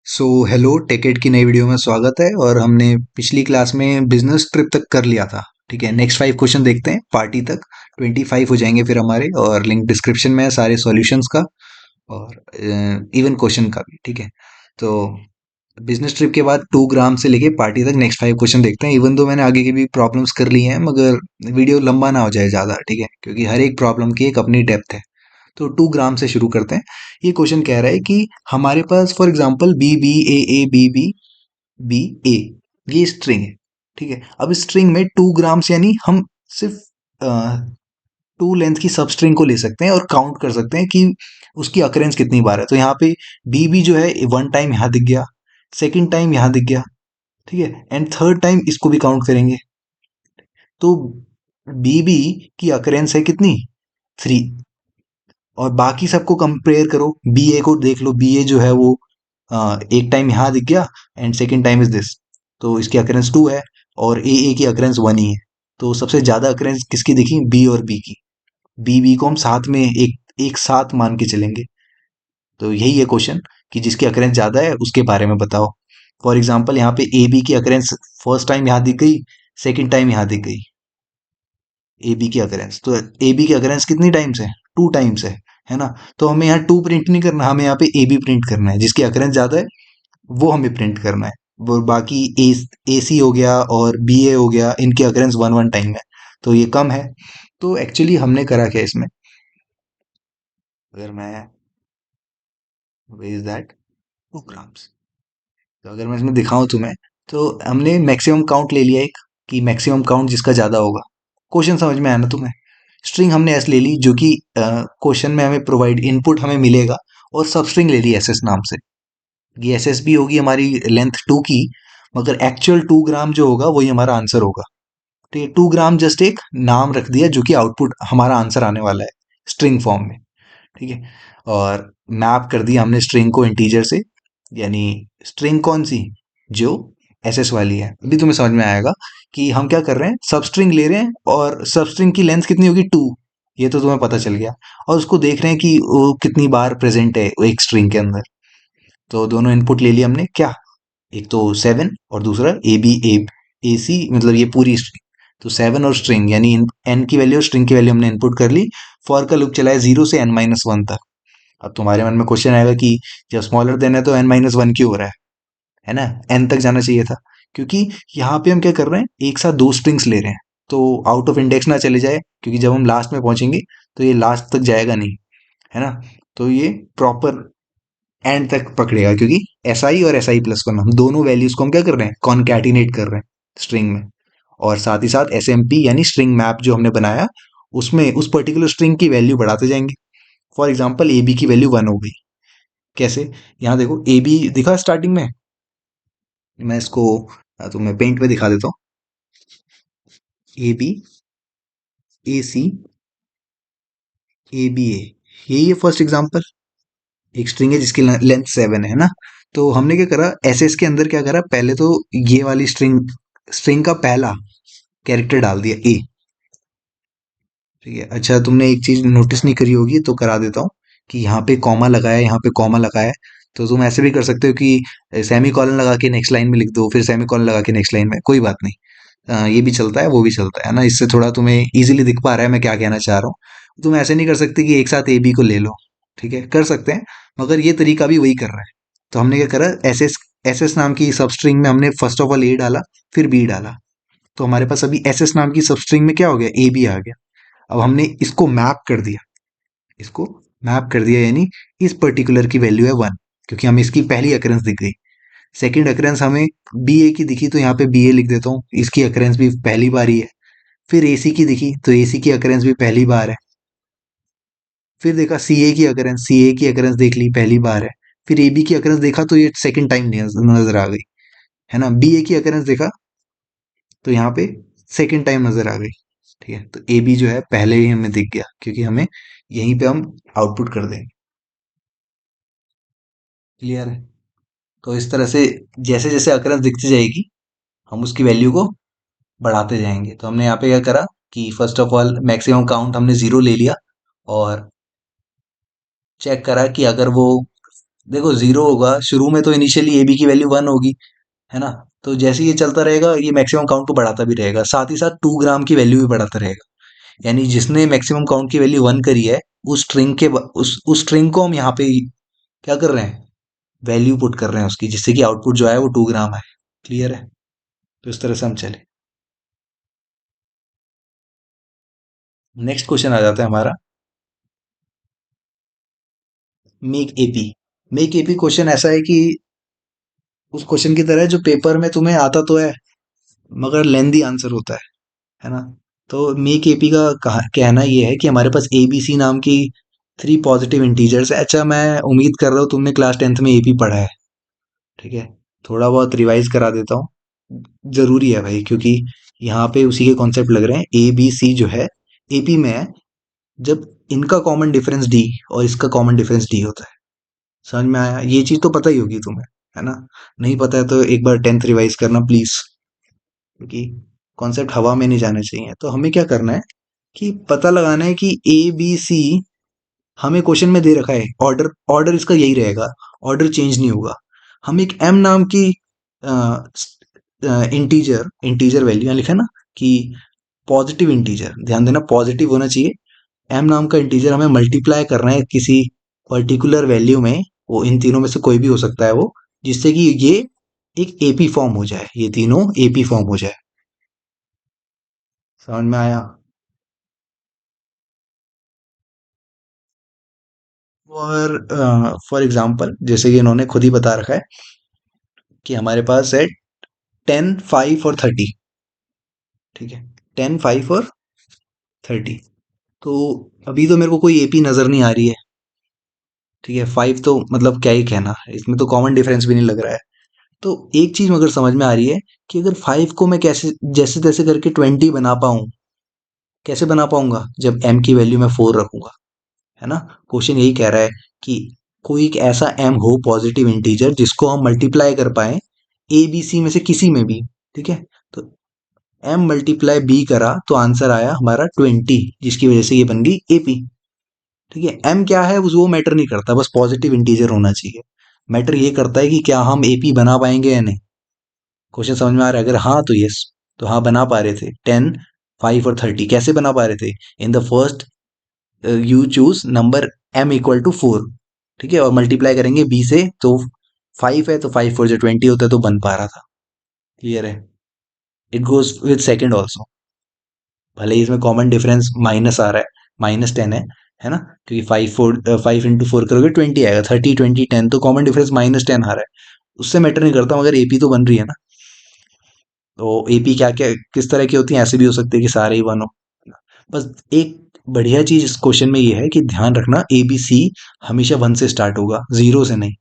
So hello, टेकेट की नई video में स्वागत है। और हमने पिछली क्लास में बिजनेस ट्रिप तक कर लिया था। ठीक है, नेक्स्ट 5 क्वेश्चन देखते हैं पार्टी तक। 25 हो जाएंगे फिर हमारे, और लिंक डिस्क्रिप्शन में है सारे सॉल्यूशंस का और इवन क्वेश्चन का भी। ठीक है, तो बिजनेस ट्रिप के बाद 2 ग्राम से लेके पार्टी तक नेक्स्ट 5 क्वेश्चन देखते हैं। इवन दो मैंने आगे की भी प्रॉब्लम्स कर ली हैं, मगर वीडियो लंबा ना हो जाए ज़्यादा। ठीक है, क्योंकि हर एक प्रॉब्लम की एक अपनी डेप्थ है। तो 2 ग्राम से शुरू करते हैं। ये क्वेश्चन कह रहा है कि हमारे पास for example B B A B B B A, ये स्ट्रिंग है। ठीक है, अब स्ट्रिंग में 2 ग्राम्स यानी हम सिर्फ 2 लेंथ की सब स्ट्रिंग को ले सकते हैं और काउंट कर सकते हैं कि उसकी अकरेंस कितनी बार है। तो यहाँ पे बी बी जो है 1 टाइम यहाँ दिख गया, सेकेंड टाइम यहाँ दिख गया। ठीक है, एंड थर्ड टाइम इसको भी काउंट करेंगे। तो बी बी की अकरेंस है कितनी, 3। और बाकी सबको कंपेयर करो, बी ए को देख लो, बी ए जो है वो एक टाइम यहाँ दिख गया and second time is this, तो इसकी अकरेंस 2 है। और ए की अकरेंस 1 ही है। तो सबसे ज्यादा अकरेंस किसकी दिखी, बी और बी की। बी बी को हम साथ में एक एक साथ मान के चलेंगे। तो यही है क्वेश्चन, कि जिसकी अकरेंस ज्यादा है उसके बारे में बताओ। फॉर एग्जाम्पल यहाँ पे ए बी की अकरेंस फर्स्ट टाइम यहाँ दिख गई, सेकेंड टाइम यहाँ दिख गई ए बी की अकरेंस। तो ए बी की अकरेंस कितनी टाइम्स है, 2 टाइम्स है ना। तो हमें यहाँ 2 प्रिंट नहीं करना, हमें यहाँ पे ए बी प्रिंट करना है। जिसकी अकरेंस ज्यादा है वो हमें प्रिंट करना है। वो बाकी ए सी हो गया और बी ए हो गया, इनकी अकरेंस 1 टाइम है, तो ये कम है। तो एक्चुअली हमने करा क्या इसमें, अगर मैं इज दैट 2 ग्राम्स, तो अगर मैं इसमें दिखाऊं तुम्हें, तो हमने मैक्सिमम काउंट ले लिया एक, कि मैक्सिमम काउंट जिसका ज्यादा होगा। क्वेश्चन समझ में आया ना तुम्हें। स्ट्रिंग हमने एस ले ली, जो कि क्वेश्चन में हमें प्रोवाइड इनपुट हमें मिलेगा। और सब स्ट्रिंग ले ली एस एस नाम से। ये एस एस भी होगी हमारी लेंथ 2 की, मगर एक्चुअल 2 ग्राम जो होगा वही हमारा आंसर होगा। ठीक है, 2 ग्राम जस्ट एक नाम रख दिया, जो कि आउटपुट हमारा आंसर आने वाला है स्ट्रिंग फॉर्म में। ठीक है, और मैप कर दिया हमने स्ट्रिंग को इंटीजर से। यानी स्ट्रिंग कौन सी, जो एस एस वाली है। अभी तुम्हें समझ में आएगा कि हम क्या कर रहे हैं, सब स्ट्रिंग ले रहे हैं और सब स्ट्रिंग की लेंथ कितनी होगी, 2। ये तो तुम्हें पता चल गया। और उसको देख रहे हैं कि वो कितनी बार प्रेजेंट है वो एक स्ट्रिंग के अंदर। तो दोनों इनपुट ले लिए हमने क्या, एक तो 7 और दूसरा ए सी, मतलब ये पूरी स्ट्रिंग। तो 7 और स्ट्रिंग यानी एन की वैल्यू और स्ट्रिंग की वैल्यू हमने इनपुट कर ली। फॉर का लूप चला है 0 से n-1 तक। अब तुम्हारे मन में क्वेश्चन आएगा कि जब स्मॉलर देन है तो n-1 क्यों हो रहा है ना, एन तक जाना चाहिए था। क्योंकि यहाँ पे हम क्या कर रहे हैं, एक साथ 2 स्ट्रिंग्स ले रहे हैं, तो आउट ऑफ इंडेक्स ना चले जाए, क्योंकि जब हम लास्ट में पहुंचेंगे तो ये लास्ट तक जाएगा नहीं, है ना। तो ये प्रॉपर एंड तक पकड़ेगा, क्योंकि एस आई और एस आई प्लस वन, हम दोनों वैल्यूज को हम क्या कर रहे हैं, कॉन्कैटिनेट कर रहे हैं स्ट्रिंग में। और साथ ही साथ एस एम पी यानी स्ट्रिंग मैप जो हमने बनाया, उसमें उस पर्टिकुलर स्ट्रिंग की वैल्यू बढ़ाते जाएंगे। फॉर एग्जाम्पल ए बी की वैल्यू 1 हो गई। कैसे, यहाँ देखो ए बी दिखा स्टार्टिंग में। मैं इसको तुम्हें पेंट में दिखा देता हूँ। A B, A C, A B ए, यही है फर्स्ट एग्जाम्पल। एक स्ट्रिंग है जिसकी लेंथ 7 है ना। तो हमने क्या करा, एस एस के अंदर क्या करा, पहले तो ये वाली स्ट्रिंग स्ट्रिंग का पहला कैरेक्टर डाल दिया ए। ठीक है, अच्छा तुमने एक चीज नोटिस नहीं करी होगी तो करा देता हूँ, कि यहाँ पे कॉमा लगाया, यहाँ पे कॉमा लगाया। तो तुम ऐसे भी कर सकते हो कि सेमी कॉलन लगा के नेक्स्ट लाइन में लिख दो, फिर सेमी कॉलन लगा के नेक्स्ट लाइन में, कोई बात नहीं। ये भी चलता है, वो भी चलता है ना। इससे थोड़ा तुम्हें इजीली दिख पा रहा है मैं क्या कहना चाह रहा हूँ। तुम ऐसे नहीं कर सकते कि एक साथ ए बी को ले लो। ठीक है, कर सकते हैं, मगर ये तरीका भी वही कर रहा है। तो हमने क्या करा, एस एस नाम की सब स्ट्रिंग में हमने फर्स्ट ऑफ ऑल ए डाला, फिर बी डाला। तो हमारे पास अभी एस एस नाम की सब स्ट्रिंग में क्या हो गया, ए बी आ गया। अब हमने इसको मैप कर दिया, इसको मैप कर दिया, यानी इस पर्टिकुलर की वैल्यू है 1, क्योंकि हमें इसकी पहली अकरेंस दिख गई। सेकंड अकरेंस हमें बी ए की दिखी, तो यहाँ पे बी ए लिख देता हूँ, इसकी अकरेंस भी पहली बार ही है। फिर ए सी की दिखी, तो ए सी की अकरेंस भी पहली बार है। फिर देखा सी ए की अकरेंस, सी ए की अकरेंस देख ली, पहली बार है। फिर ए बी की अकरेंस देखा, तो ये सेकंड टाइम नजर आ गई, है ना। बी ए की अकरेंस देखा, तो यहाँ पे सेकंड टाइम नजर आ गई। ठीक है, तो ए बी जो है पहले ही हमें दिख गया, क्योंकि हमें यहीं पे हम आउटपुट कर देंगे। क्लियर है। तो इस तरह से जैसे जैसे अकरेंस दिखती जाएगी, हम उसकी वैल्यू को बढ़ाते जाएंगे। तो हमने यहाँ पे क्या करा, कि first of all maximum count हमने 0 ले लिया, और चेक करा कि अगर वो देखो जीरो होगा शुरू में, तो इनिशियली ए बी की वैल्यू वन होगी, है ना। तो जैसे ये चलता रहेगा, ये मैक्सिमम काउंट को बढ़ाता भी रहेगा, साथ ही साथ 2 ग्राम की वैल्यू भी बढ़ाता रहेगा। यानी जिसने मैक्सिमम काउंट की वैल्यू वन करी है, उस स्ट्रिंग को हम यहाँ पे क्या कर रहे हैं, वैल्यू पुट कर रहे हैं उसकी, जिससे कि आउटपुट जो आए वो 2 ग्राम है। क्लियर है। तो इस तरह से हम चले। नेक्स्ट क्वेश्चन आ जाता है हमारा, make AP. Make AP question ऐसा है कि उस क्वेश्चन की तरह जो पेपर में तुम्हें आता तो है, मगर लेंदी आंसर होता है ना। तो मेक एपी का कहना ये है कि हमारे पास ए बी सी नाम की 3 पॉजिटिव इंटीजर्स है। अच्छा, मैं उम्मीद कर रहा हूँ तुमने क्लास 10th में एपी पढ़ा है। ठीक है, थोड़ा बहुत रिवाइज करा देता हूँ, जरूरी है भाई, क्योंकि यहाँ पे उसी के कॉन्सेप्ट लग रहे हैं। ए बी सी जो है एपी में है, जब इनका कॉमन डिफरेंस डी और इसका कॉमन डिफरेंस डी होता है। समझ में आया? ये चीज तो पता ही होगी तुम्हें, है ना। नहीं पता है तो एक बार 10th रिवाइज करना प्लीज, क्योंकि कॉन्सेप्ट हवा में नहीं जाने चाहिए। तो हमें क्या करना है कि पता लगाना है कि ए बी सी हमें क्वेश्चन में दे रखा है, ऑर्डर ऑर्डर इसका यही रहेगा, ऑर्डर चेंज नहीं होगा। हम एक एम नाम की इंटीजर इंटीजर वैल्यू यहाँ लिखा है ना, कि पॉजिटिव इंटीजर, ध्यान देना पॉजिटिव होना चाहिए। एम नाम का इंटीजर हमें मल्टीप्लाई करना है किसी पर्टिकुलर वैल्यू में, वो इन तीनों में से कोई भी हो सकता है वो, जिससे कि ये एक एपी फॉर्म हो जाए, ये तीनों एपी फॉर्म हो जाए। समझ में आया? और फॉर एग्जाम्पल, जैसे कि इन्होंने खुद ही बता रखा है कि हमारे पास है 10, 5 और 30। ठीक है, 10, 5 और 30। तो अभी तो मेरे को कोई एपी नजर नहीं आ रही है। ठीक है, 5 तो मतलब क्या ही कहना, इसमें तो कॉमन डिफरेंस भी नहीं लग रहा है। तो एक चीज मगर समझ में आ रही है कि अगर 5 को मैं कैसे जैसे तैसे करके 20 बना पाऊं, कैसे बना पाऊंगा, जब एम की वैल्यू मैं 4 रखूंगा, है ना। क्वेश्चन यही कह रहा है कि कोई एक ऐसा एम हो पॉजिटिव इंटीजर जिसको हम मल्टीप्लाई कर पाए ए बी सी में से किसी में भी। ठीक है, तो एम मल्टीप्लाई बी करा तो आंसर आया हमारा 20, जिसकी वजह से ये बन गई एपी। ठीक है, एम क्या है वो मैटर नहीं करता, बस पॉजिटिव इंटीजर होना चाहिए। मैटर ये करता है कि क्या हम एपी बना पाएंगे या नहीं। क्वेश्चन समझ में आ रहा है? अगर हाँ तो यस, तो हाँ बना पा रहे थे। 10, 5 और 30 कैसे बना पा रहे थे? In the first you choose number m equal to 4। ठीक है, और मल्टीप्लाई करेंगे बी से, तो 5 है तो 5 4 जो 20 होता है, तो बन पा रहा था। क्लियर है? It goes with second also, भले ही इसमें कॉमन डिफरेंस माइनस आ रहा है, -10 है ना, क्योंकि 5 इंटू 4 करोगे 20 आएगा, 30 20 10, तो कॉमन डिफरेंस -10 आ रहा है, उससे मैटर नहीं करता, मगर एपी तो बन रही है ना। तो एपी क्या क्या किस तरह की होती है, ऐसे भी हो सकती है कि सारे ही वन हो। बस एक बढ़िया चीज इस क्वेश्चन में ये है कि ध्यान रखना, ए बी सी हमेशा 1 से स्टार्ट होगा, 0 से नहीं।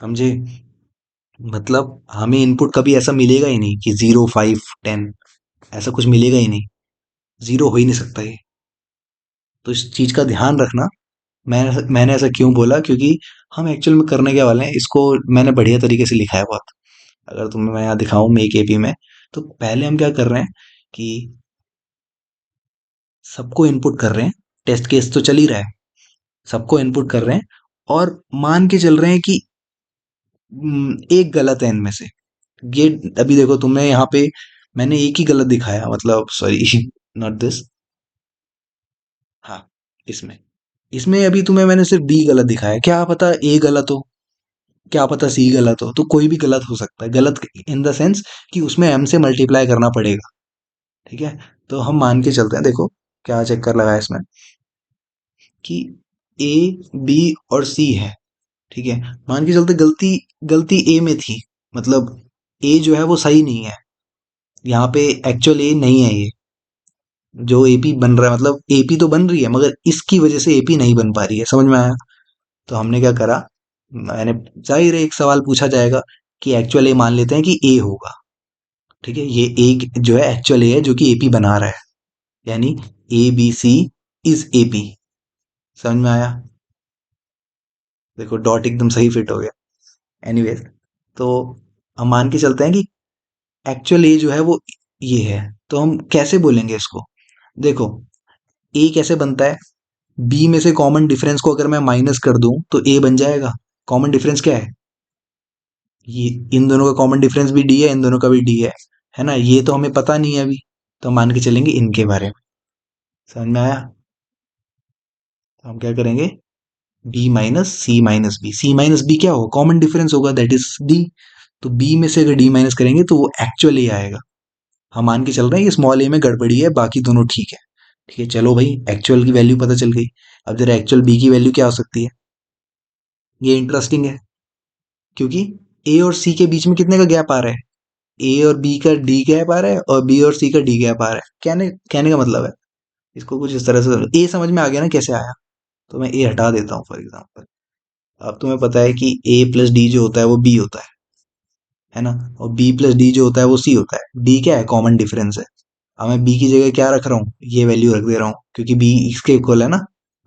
समझे? मतलब हमें इनपुट कभी ऐसा मिलेगा ही नहीं कि 0 5 10, ऐसा कुछ मिलेगा ही नहीं, 0 हो ही नहीं सकता ये। तो इस चीज का ध्यान रखना। मैंने ऐसा क्यों बोला, क्योंकि हम एक्चुअल में करने क्या वाले हैं, इसको मैंने बढ़िया तरीके से लिखा है बहुत। अगर तुम्हें मैं यहाँ दिखाऊं मेक एपी में, तो पहले हम क्या कर रहे हैं कि सबको इनपुट कर रहे हैं, टेस्ट केस तो चल ही रहा है, सबको इनपुट कर रहे हैं, और मान के चल रहे हैं कि एक गलत है इनमें से। ये अभी देखो तुमने यहाँ पे, मैंने एक ही गलत दिखाया, मतलब सॉरी नॉट दिस, हाँ, इसमें इसमें अभी तुम्हें मैंने सिर्फ बी गलत दिखाया, क्या पता ए गलत हो, क्या पता सी गलत हो, तो कोई भी गलत हो सकता है, गलत इन द सेंस कि उसमें एम से मल्टीप्लाई करना पड़ेगा। ठीक है, तो हम मान के चलते हैं, देखो क्या चक्कर लगा है इसमें, कि ए बी और सी है। ठीक है, मान के चलते गलती गलती ए में थी, मतलब ए जो है वो सही नहीं है, यहाँ पे एक्चुअल ए नहीं है ये, जो एपी बन रहा है, मतलब एपी तो बन रही है मगर इसकी वजह से एपी नहीं बन पा रही है। समझ में आया? तो हमने क्या करा, मैंने, जाहिर है एक सवाल पूछा जाएगा कि एक्चुअल ए मान लेते हैं कि ए होगा। ठीक है, ये एक जो है एक्चुअल ए है जो कि एपी बना रहा है, यानी A B C is AP. समझ में आया? देखो डॉट एकदम सही फिट हो गया। एनीवेज, तो हम मान के चलते हैं कि एक्चुअल ए जो है वो ये है, तो हम कैसे बोलेंगे इसको? देखो, ए कैसे बनता है, बी में से कॉमन डिफरेंस को अगर मैं माइनस कर दूं तो ए बन जाएगा। कॉमन डिफरेंस क्या है? ये इन दोनों का कॉमन डिफरेंस भी डी है, इन दोनों का भी डी है ना। ये तो हमें पता नहीं है अभी, तो हम मान के चलेंगे इनके बारे में। समझ में आया? तो हम क्या करेंगे, बी माइनस बी, सी माइनस बी क्या होगा, कॉमन डिफरेंस होगा, दैट इज डी। तो बी में से अगर डी माइनस करेंगे तो वो एक्चुअल ए आएगा। हम मान के चल रहे हैं ये स्मॉल ए में गड़बड़ी है, बाकी दोनों ठीक है। ठीक है, चलो भाई एक्चुअल की वैल्यू पता चल गई। अब जरा एक्चुअल बी की वैल्यू क्या हो सकती है, ये इंटरेस्टिंग है, क्योंकि ए और सी के बीच में कितने का गैप आ रहा है, ए और बी का डी गैप आ रहा है और बी और सी का डी गैप आ रहा है। कहने कहने का मतलब है, इसको कुछ इस तरह से ए समझ में आ गया ना कैसे आया। तो मैं ए हटा देता हूँ फॉर एग्जाम्पल। अब तुम्हें पता है कि ए प्लस डी जो होता है वो बी होता है ना, और बी प्लस डी जो होता है वो सी होता है। डी क्या है, कॉमन डिफरेंस है। अब मैं बी की जगह क्या रख रहा हूँ, ये वैल्यू रख दे रहा हूँ, क्योंकि बी इसके इक्वल है ना।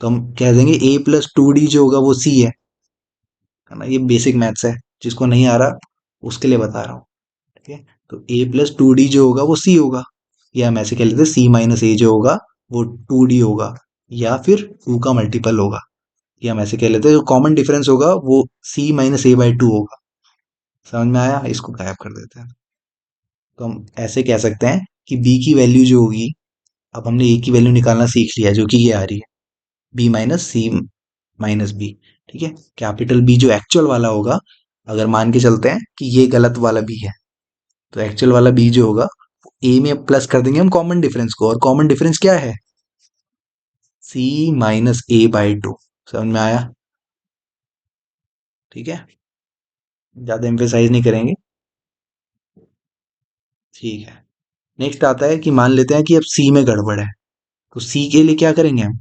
तो हम कह देंगे ए प्लस टू डी जो होगा वो सी है ना। ये बेसिक मैथ्स है, जिसको नहीं आ रहा उसके लिए बता रहा हूँ। ठीक है, तो ए प्लस टू डी जो होगा वो सी होगा, या हम ऐसे कह लेते हैं सी माइनस ए जो होगा वो टू डी होगा, या फिर टू का मल्टीपल होगा, या हम ऐसे कह लेते हैं जो कॉमन डिफरेंस होगा वो सी माइनस ए बाई टू होगा। समझ में आया? इसको गायब कर देते हैं। तो हम ऐसे कह सकते हैं कि बी की वैल्यू जो होगी, अब हमने ए की वैल्यू निकालना सीख लिया जो कि ये आ रही है, बी माइनस सी माइनस बी। ठीक है, कैपिटल बी जो एक्चुअल वाला होगा, अगर मान के चलते हैं कि ये गलत वाला बी है, तो एक्चुअल वाला बी जो होगा ए में प्लस कर देंगे हम कॉमन डिफरेंस को, और कॉमन डिफरेंस क्या है, सी माइनस ए बाई टू। समझ में आया? ठीक है, ज्यादा एम्फेसाइज नहीं करेंगे। ठीक है, नेक्स्ट आता है कि मान लेते हैं कि अब सी में गड़बड़ है, तो सी के लिए क्या करेंगे हम,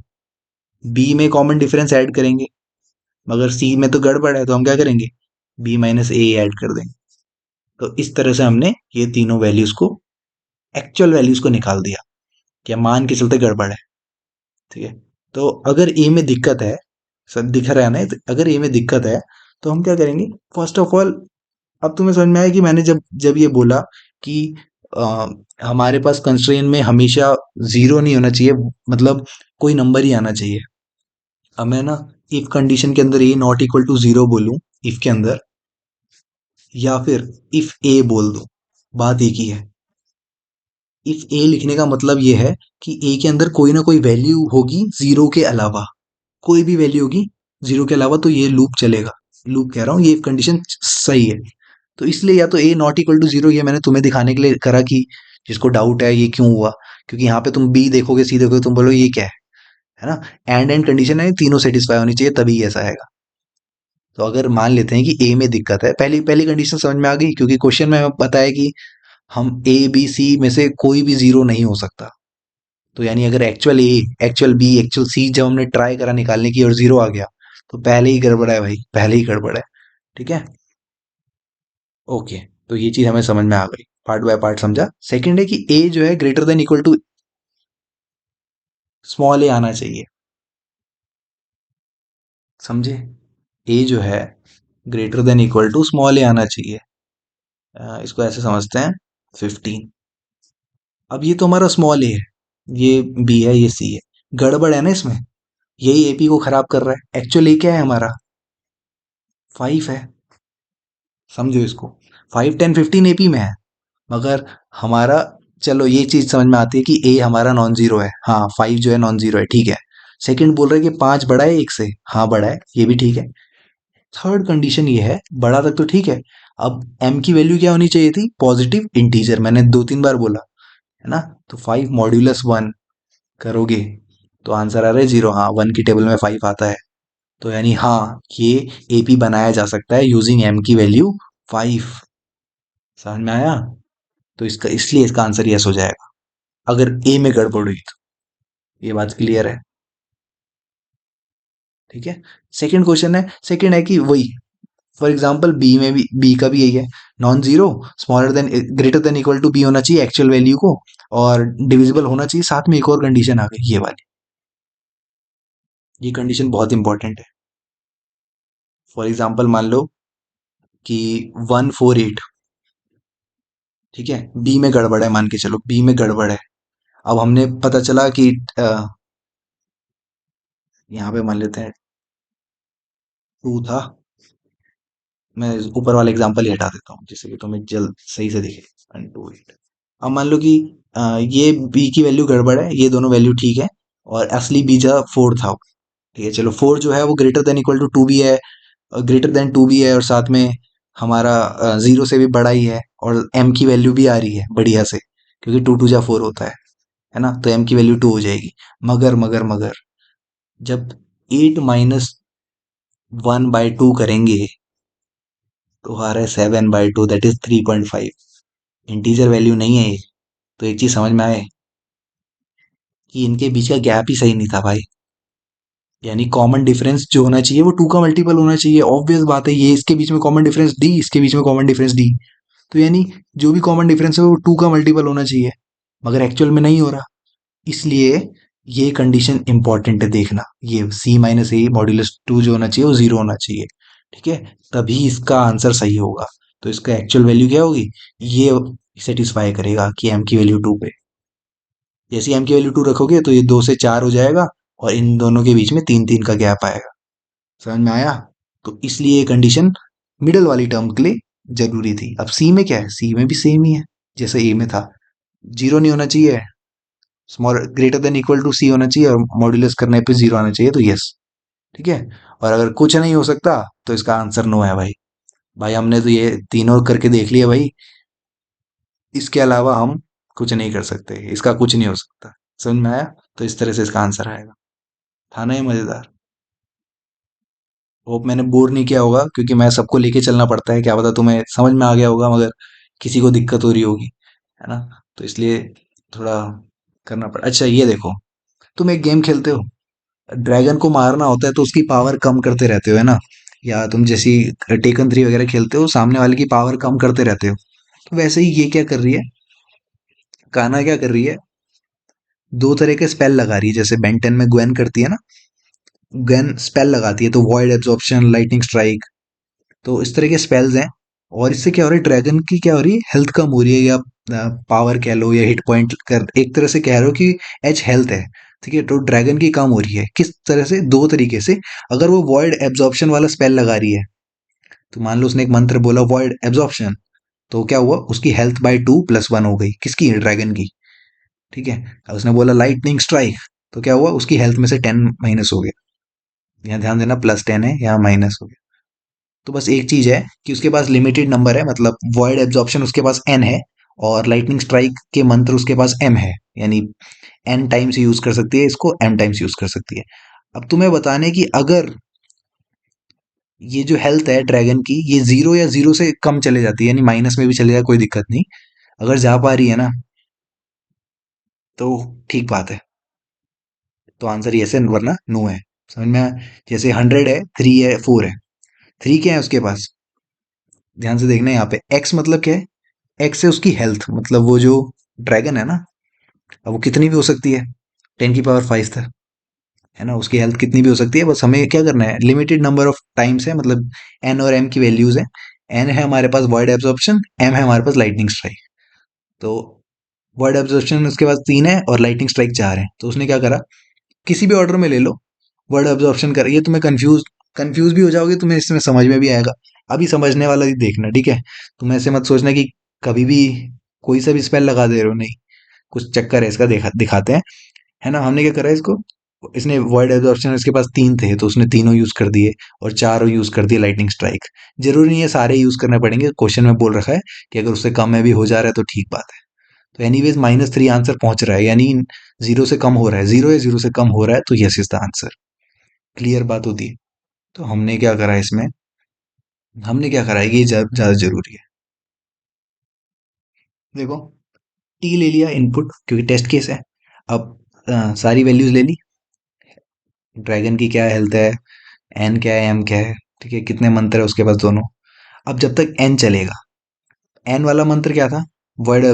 बी में कॉमन डिफरेंस ऐड करेंगे, मगर सी में तो गड़बड़ है तो हम क्या करेंगे, बी माइनस ए ऐड कर देंगे। तो इस तरह से हमने ये तीनों वैल्यूज को, एक्चुअल वैल्यूज को निकाल दिया, क्या मान के चलते गड़बड़ है। ठीक है, तो अगर ए में दिक्कत है, सब दिख रहा है ना, तो अगर ए में दिक्कत है तो हम क्या करेंगे, फर्स्ट ऑफ ऑल, अब तुम्हें समझ में आया कि मैंने जब जब ये बोला कि आ, हमारे पास कंस्ट्रेन में हमेशा जीरो नहीं होना चाहिए, मतलब कोई नंबर ही आना चाहिए। अब मैं ना इफ कंडीशन के अंदर ए नॉट इक्वल टू जीरो बोलूं, इफ के अंदर, या फिर इफ ए बोल दूं, बात एक ही है। इफ ए लिखने का मतलब ये है कि ए के अंदर कोई ना कोई वैल्यू होगी जीरो के अलावा, कोई भी वैल्यू होगी जीरो के अलावा, तो ये लूप चलेगा। लूप कह रहा हूँ, ये कंडीशन सही है। तो इसलिए या तो ए नॉट इक्वल टू जीरो, ये मैंने तुम्हें दिखाने के लिए करा कि जिसको डाउट है ये क्यों हुआ, क्योंकि यहाँ पे तुम बी देखोगे सी देखोगे तुम बोलो ये क्या है ना। एंड कंडीशन है, तीनों सेटिस्फाई होनी चाहिए तभी ऐसा आएगा। तो अगर मान लेते हैं कि ए में दिक्कत है, पहली पहली कंडीशन समझ में आ गई, क्योंकि क्वेश्चन में हमें पता है कि हम ए बी सी में से कोई भी जीरो नहीं हो सकता। तो यानी अगर एक्चुअल ए, एक्चुअल बी, एक्चुअल सी जब हमने ट्राई करा निकालने की और जीरो आ गया, तो पहले ही गड़बड़ है भाई, पहले ही गड़बड़ है। ठीक है, ओके। तो ये चीज हमें समझ में आ गई, पार्ट बाय पार्ट समझा। सेकंड है कि ए जो है greater than equal to small A आना चाहिए, समझे। ए जो है greater than equal to small A आना चाहिए। इसको ऐसे समझते हैं, 15। अब ये तो हमारा स्मॉल ए है, ये बी है, ये सी है, गड़बड़ है ना इसमें, यही एपी को खराब कर रहा है। एक्चुअल ए क्या है हमारा, 5 है, समझो इसको। 5 10 15 एपी में है, मगर हमारा, चलो ये चीज समझ में आती है कि ए हमारा नॉन जीरो है, हाँ 5 जो है नॉन जीरो है, ठीक है। सेकंड बोल रहा है कि 5 बड़ा है एक से, हाँ बड़ा है, ये भी ठीक है। थर्ड कंडीशन ये है, बड़ा तक तो ठीक है। अब एम की वैल्यू क्या होनी चाहिए थी, पॉजिटिव इंटीजर, मैंने 2 3 बार बोला है ना। तो 5 मॉड्यूलस 1 करोगे तो आंसर आ रहा है जीरो, हाँ 1 की टेबल में 5 आता है। तो यानी हाँ ये एपी बनाया जा सकता है यूजिंग एम की वैल्यू 5। समझ में आया? तो इसका, इसलिए इसका आंसर यस हो जाएगा, अगर ए में गड़बड़ हुई तो। ये बात क्लियर है? ठीक है, सेकंड क्वेश्चन है, सेकंड है कि वही, फॉर एग्जांपल बी में भी, बी का भी यही है, non zero, smaller than, greater than equal to b होना चाहिए एक्चुअल वैल्यू को, और डिविजिबल होना चाहिए। साथ में एक और कंडीशन आ गई, ये वाली, ये कंडीशन बहुत इंपॉर्टेंट है। फॉर एग्जांपल मान लो कि 148, ठीक है, बी में गड़बड़ है, मान के चलो बी में गड़बड़ है। अब हमने पता चला कि यहाँ पे मान लेते हैं 2 था। मैं ऊपर वाला एग्जांपल ही हटा देता हूँ जिससे कि तुम्हें जल्द सही से दिखे। 128। अब मान लो कि ये बी की वैल्यू गड़बड़ है, ये दोनों वैल्यू ठीक है, और असली बी जो 4 था। ठीक है, चलो 4 जो है वो ग्रेटर देन इक्वल टू 2 भी है, ग्रेटर देन 2 भी है, और साथ में हमारा 0 से भी बड़ा ही है, और m की वैल्यू भी आ रही है बढ़िया से, क्योंकि 2 2 जा 4 होता है ना, तो m की वैल्यू 2 हो जाएगी। मगर जब 8 - 1/2 करेंगे तो आ रहा है 7/2, दैट इज 3.5। इंटीजर वैल्यू नहीं है ये। तो एक चीज समझ में आए कि इनके बीच का गैप ही सही नहीं था भाई। यानी कॉमन डिफरेंस जो होना चाहिए वो 2 का मल्टीपल होना चाहिए। ऑब्वियस बात है, ये इसके बीच में कॉमन डिफरेंस डी, इसके बीच में कॉमन डिफरेंस डी, तो यानी जो भी कॉमन डिफरेंस है वो 2 का मल्टीपल होना चाहिए, मगर एक्चुअल में नहीं हो रहा। इसलिए ये कंडीशन इंपॉर्टेंट है देखना, ये C - A/2 जो होना चाहिए वो 0 होना चाहिए। ठीक है, तभी इसका आंसर सही होगा। तो इसका एक्चुअल वैल्यू क्या होगी, ये सेटिस्फाई करेगा कि m की वैल्यू 2 पे। जैसे m की वैल्यू 2 रखोगे तो ये 2 से 4 हो जाएगा, और इन दोनों के बीच में 3 3 का गैप आएगा। समझ में आया? तो इसलिए ये कंडीशन मिडल वाली टर्म के लिए जरूरी थी। अब सी में क्या है, सी में भी सेम ही है जैसे ए में था। 0 नहीं होना चाहिए, small greater than equal to C होना चाहिए, और मॉड्यूलस करने पे 0 आना चाहिए, तो यस। ठीक है, और अगर कुछ नहीं हो सकता तो इसका आंसर नो है भाई। भाई हमने तो ये तीनों करके देख लिया भाई, इसके अलावा हम कुछ नहीं कर सकते, इसका कुछ नहीं हो सकता। समझ में आया? तो इस तरह से इसका आंसर आएगा। था ना ये मजेदार? होप मैंने बोर नहीं किया होगा, क्योंकि मैं सबको लेके चलना पड़ता है, क्या पता तुम्हें समझ में आ गया होगा, मगर किसी को दिक्कत हो रही होगी, है ना? तो इसलिए थोड़ा करना पड़ा। अच्छा ये देखो, तुम एक गेम खेलते हो, ड्रैगन को मारना होता है तो उसकी पावर कम करते रहते हो, है ना? या तुम जैसी टेकन 3 वगैरह खेलते हो, सामने वाले की पावर कम करते रहते हो। तो वैसे ही ये क्या कर रही है, कान्हा क्या कर रही है, दो तरह के स्पेल लगा रही है, जैसे बेंटन में ग्वेन करती है ना, ग्वेन स्पेल लगाती है, तो वॉइड एब्जॉर्प्शन, लाइटनिंग स्ट्राइक, तो इस तरह के स्पेल्स हैं। और इससे क्या हो रहा है, ड्रैगन की क्या हो रही है, हेल्थ कम हो रही है, या पावर कह लो, या हिट पॉइंट कर, एक तरह से कह रहे हो कि एच हेल्थ है। ठीक है, तो ड्रैगन की कम हो रही है, किस तरह से, दो तरीके से। अगर वो वॉइड एब्जॉर्प्शन वाला स्पेल लगा रही है, तो मान लो उसने एक मंत्र बोला वॉइड एब्जॉर्प्शन, तो क्या हुआ, उसकी हेल्थ बाय 2 + 1 हो गई, किसकी, ड्रैगन की। ठीक है, अब उसने बोला लाइटनिंग स्ट्राइक, तो क्या हुआ, उसकी हेल्थ में से 10 माइनस हो गया। यहाँ ध्यान देना, +10 है, यहाँ माइनस हो गया। तो बस एक चीज है कि उसके पास लिमिटेड नंबर है, मतलब वॉइड एब्जॉर्प्शन उसके पास n है, और लाइटनिंग स्ट्राइक के मंत्र उसके पास m है, यानी n टाइम्स यूज कर सकती है इसको, m टाइम्स यूज कर सकती है। अब तुम्हें बताने कि अगर ये जो हेल्थ है ड्रैगन की, ये 0 या 0 से कम चले जाती है, यानी माइनस में भी चले जाए कोई दिक्कत नहीं, अगर जा पा रही है ना, तो ठीक बात है, तो आंसर यस है, वरना नो है। समझ में आया? जैसे 100 है, 3 है, 4 है, 3 क्या है उसके पास, ध्यान से देखना यहाँ पे, x मतलब क्या है, एक्स है उसकी हेल्थ, मतलब वो जो ड्रैगन है ना, अब वो कितनी भी हो सकती है, 10 की पावर 5 तक, है ना, उसकी हेल्थ कितनी भी हो सकती है, बस हमें क्या करना है, लिमिटेड नंबर ऑफ टाइम्स है, मतलब एन और एम की वैल्यूज है। एन है हमारे पास वॉइड एब्जॉर्प्शन, एम है हमारे पास लाइटनिंग स्ट्राइक। तो वॉइड एब्जॉर्प्शन उसके पास 3 है, और लाइटनिंग स्ट्राइक 4 है, तो उसने क्या करा, किसी भी ऑर्डर में ले लो, वर्ड एब्जॉर्प्शन कर, ये तुम्हें कंफ्यूज कंफ्यूज भी हो जाओगे, तुम्हें इसमें समझ में भी आएगा। अभी समझने वाला ही देखना, ठीक है? तुम ऐसे मत सोचना कि कभी भी कोई सा भी स्पेल लगा दे रहे हो, नहीं, कुछ चक्कर है इसका, दिखाते हैं। है ना, हमने क्या करा इसको, इसने वर्ड एब्जॉर्प्शन, इसके पास 3 थे तो उसने तीनों यूज कर दिए, और 4 यूज कर दिए लाइटनिंग स्ट्राइक। जरूरी नहीं है सारे यूज करने पड़ेंगे, क्वेश्चन में बोल रखा है कि अगर उससे कम में भी हो जा रहा है तो ठीक बात है। तो एनीवेज -3 आंसर पहुंच रहा है, यानी 0 से कम हो रहा है, 0 या 0 से कम हो रहा है, तो yes is the answer. Clear बात होती है? तो हमने क्या करा इसमें, हमने क्या करा है, ये ज्यादा जरूरी है। देखो, टी ले लिया इनपुट, क्योंकि टेस्ट केस है। अब सारी वैल्यूज ले ली, ड्रैगन की क्या हेल्थ है, एन क्या है, एम क्या है, ठीक है, कितने मंत्र है उसके पास दोनों। अब जब तक एन चलेगा, एन वाला मंत्र क्या था, वॉइड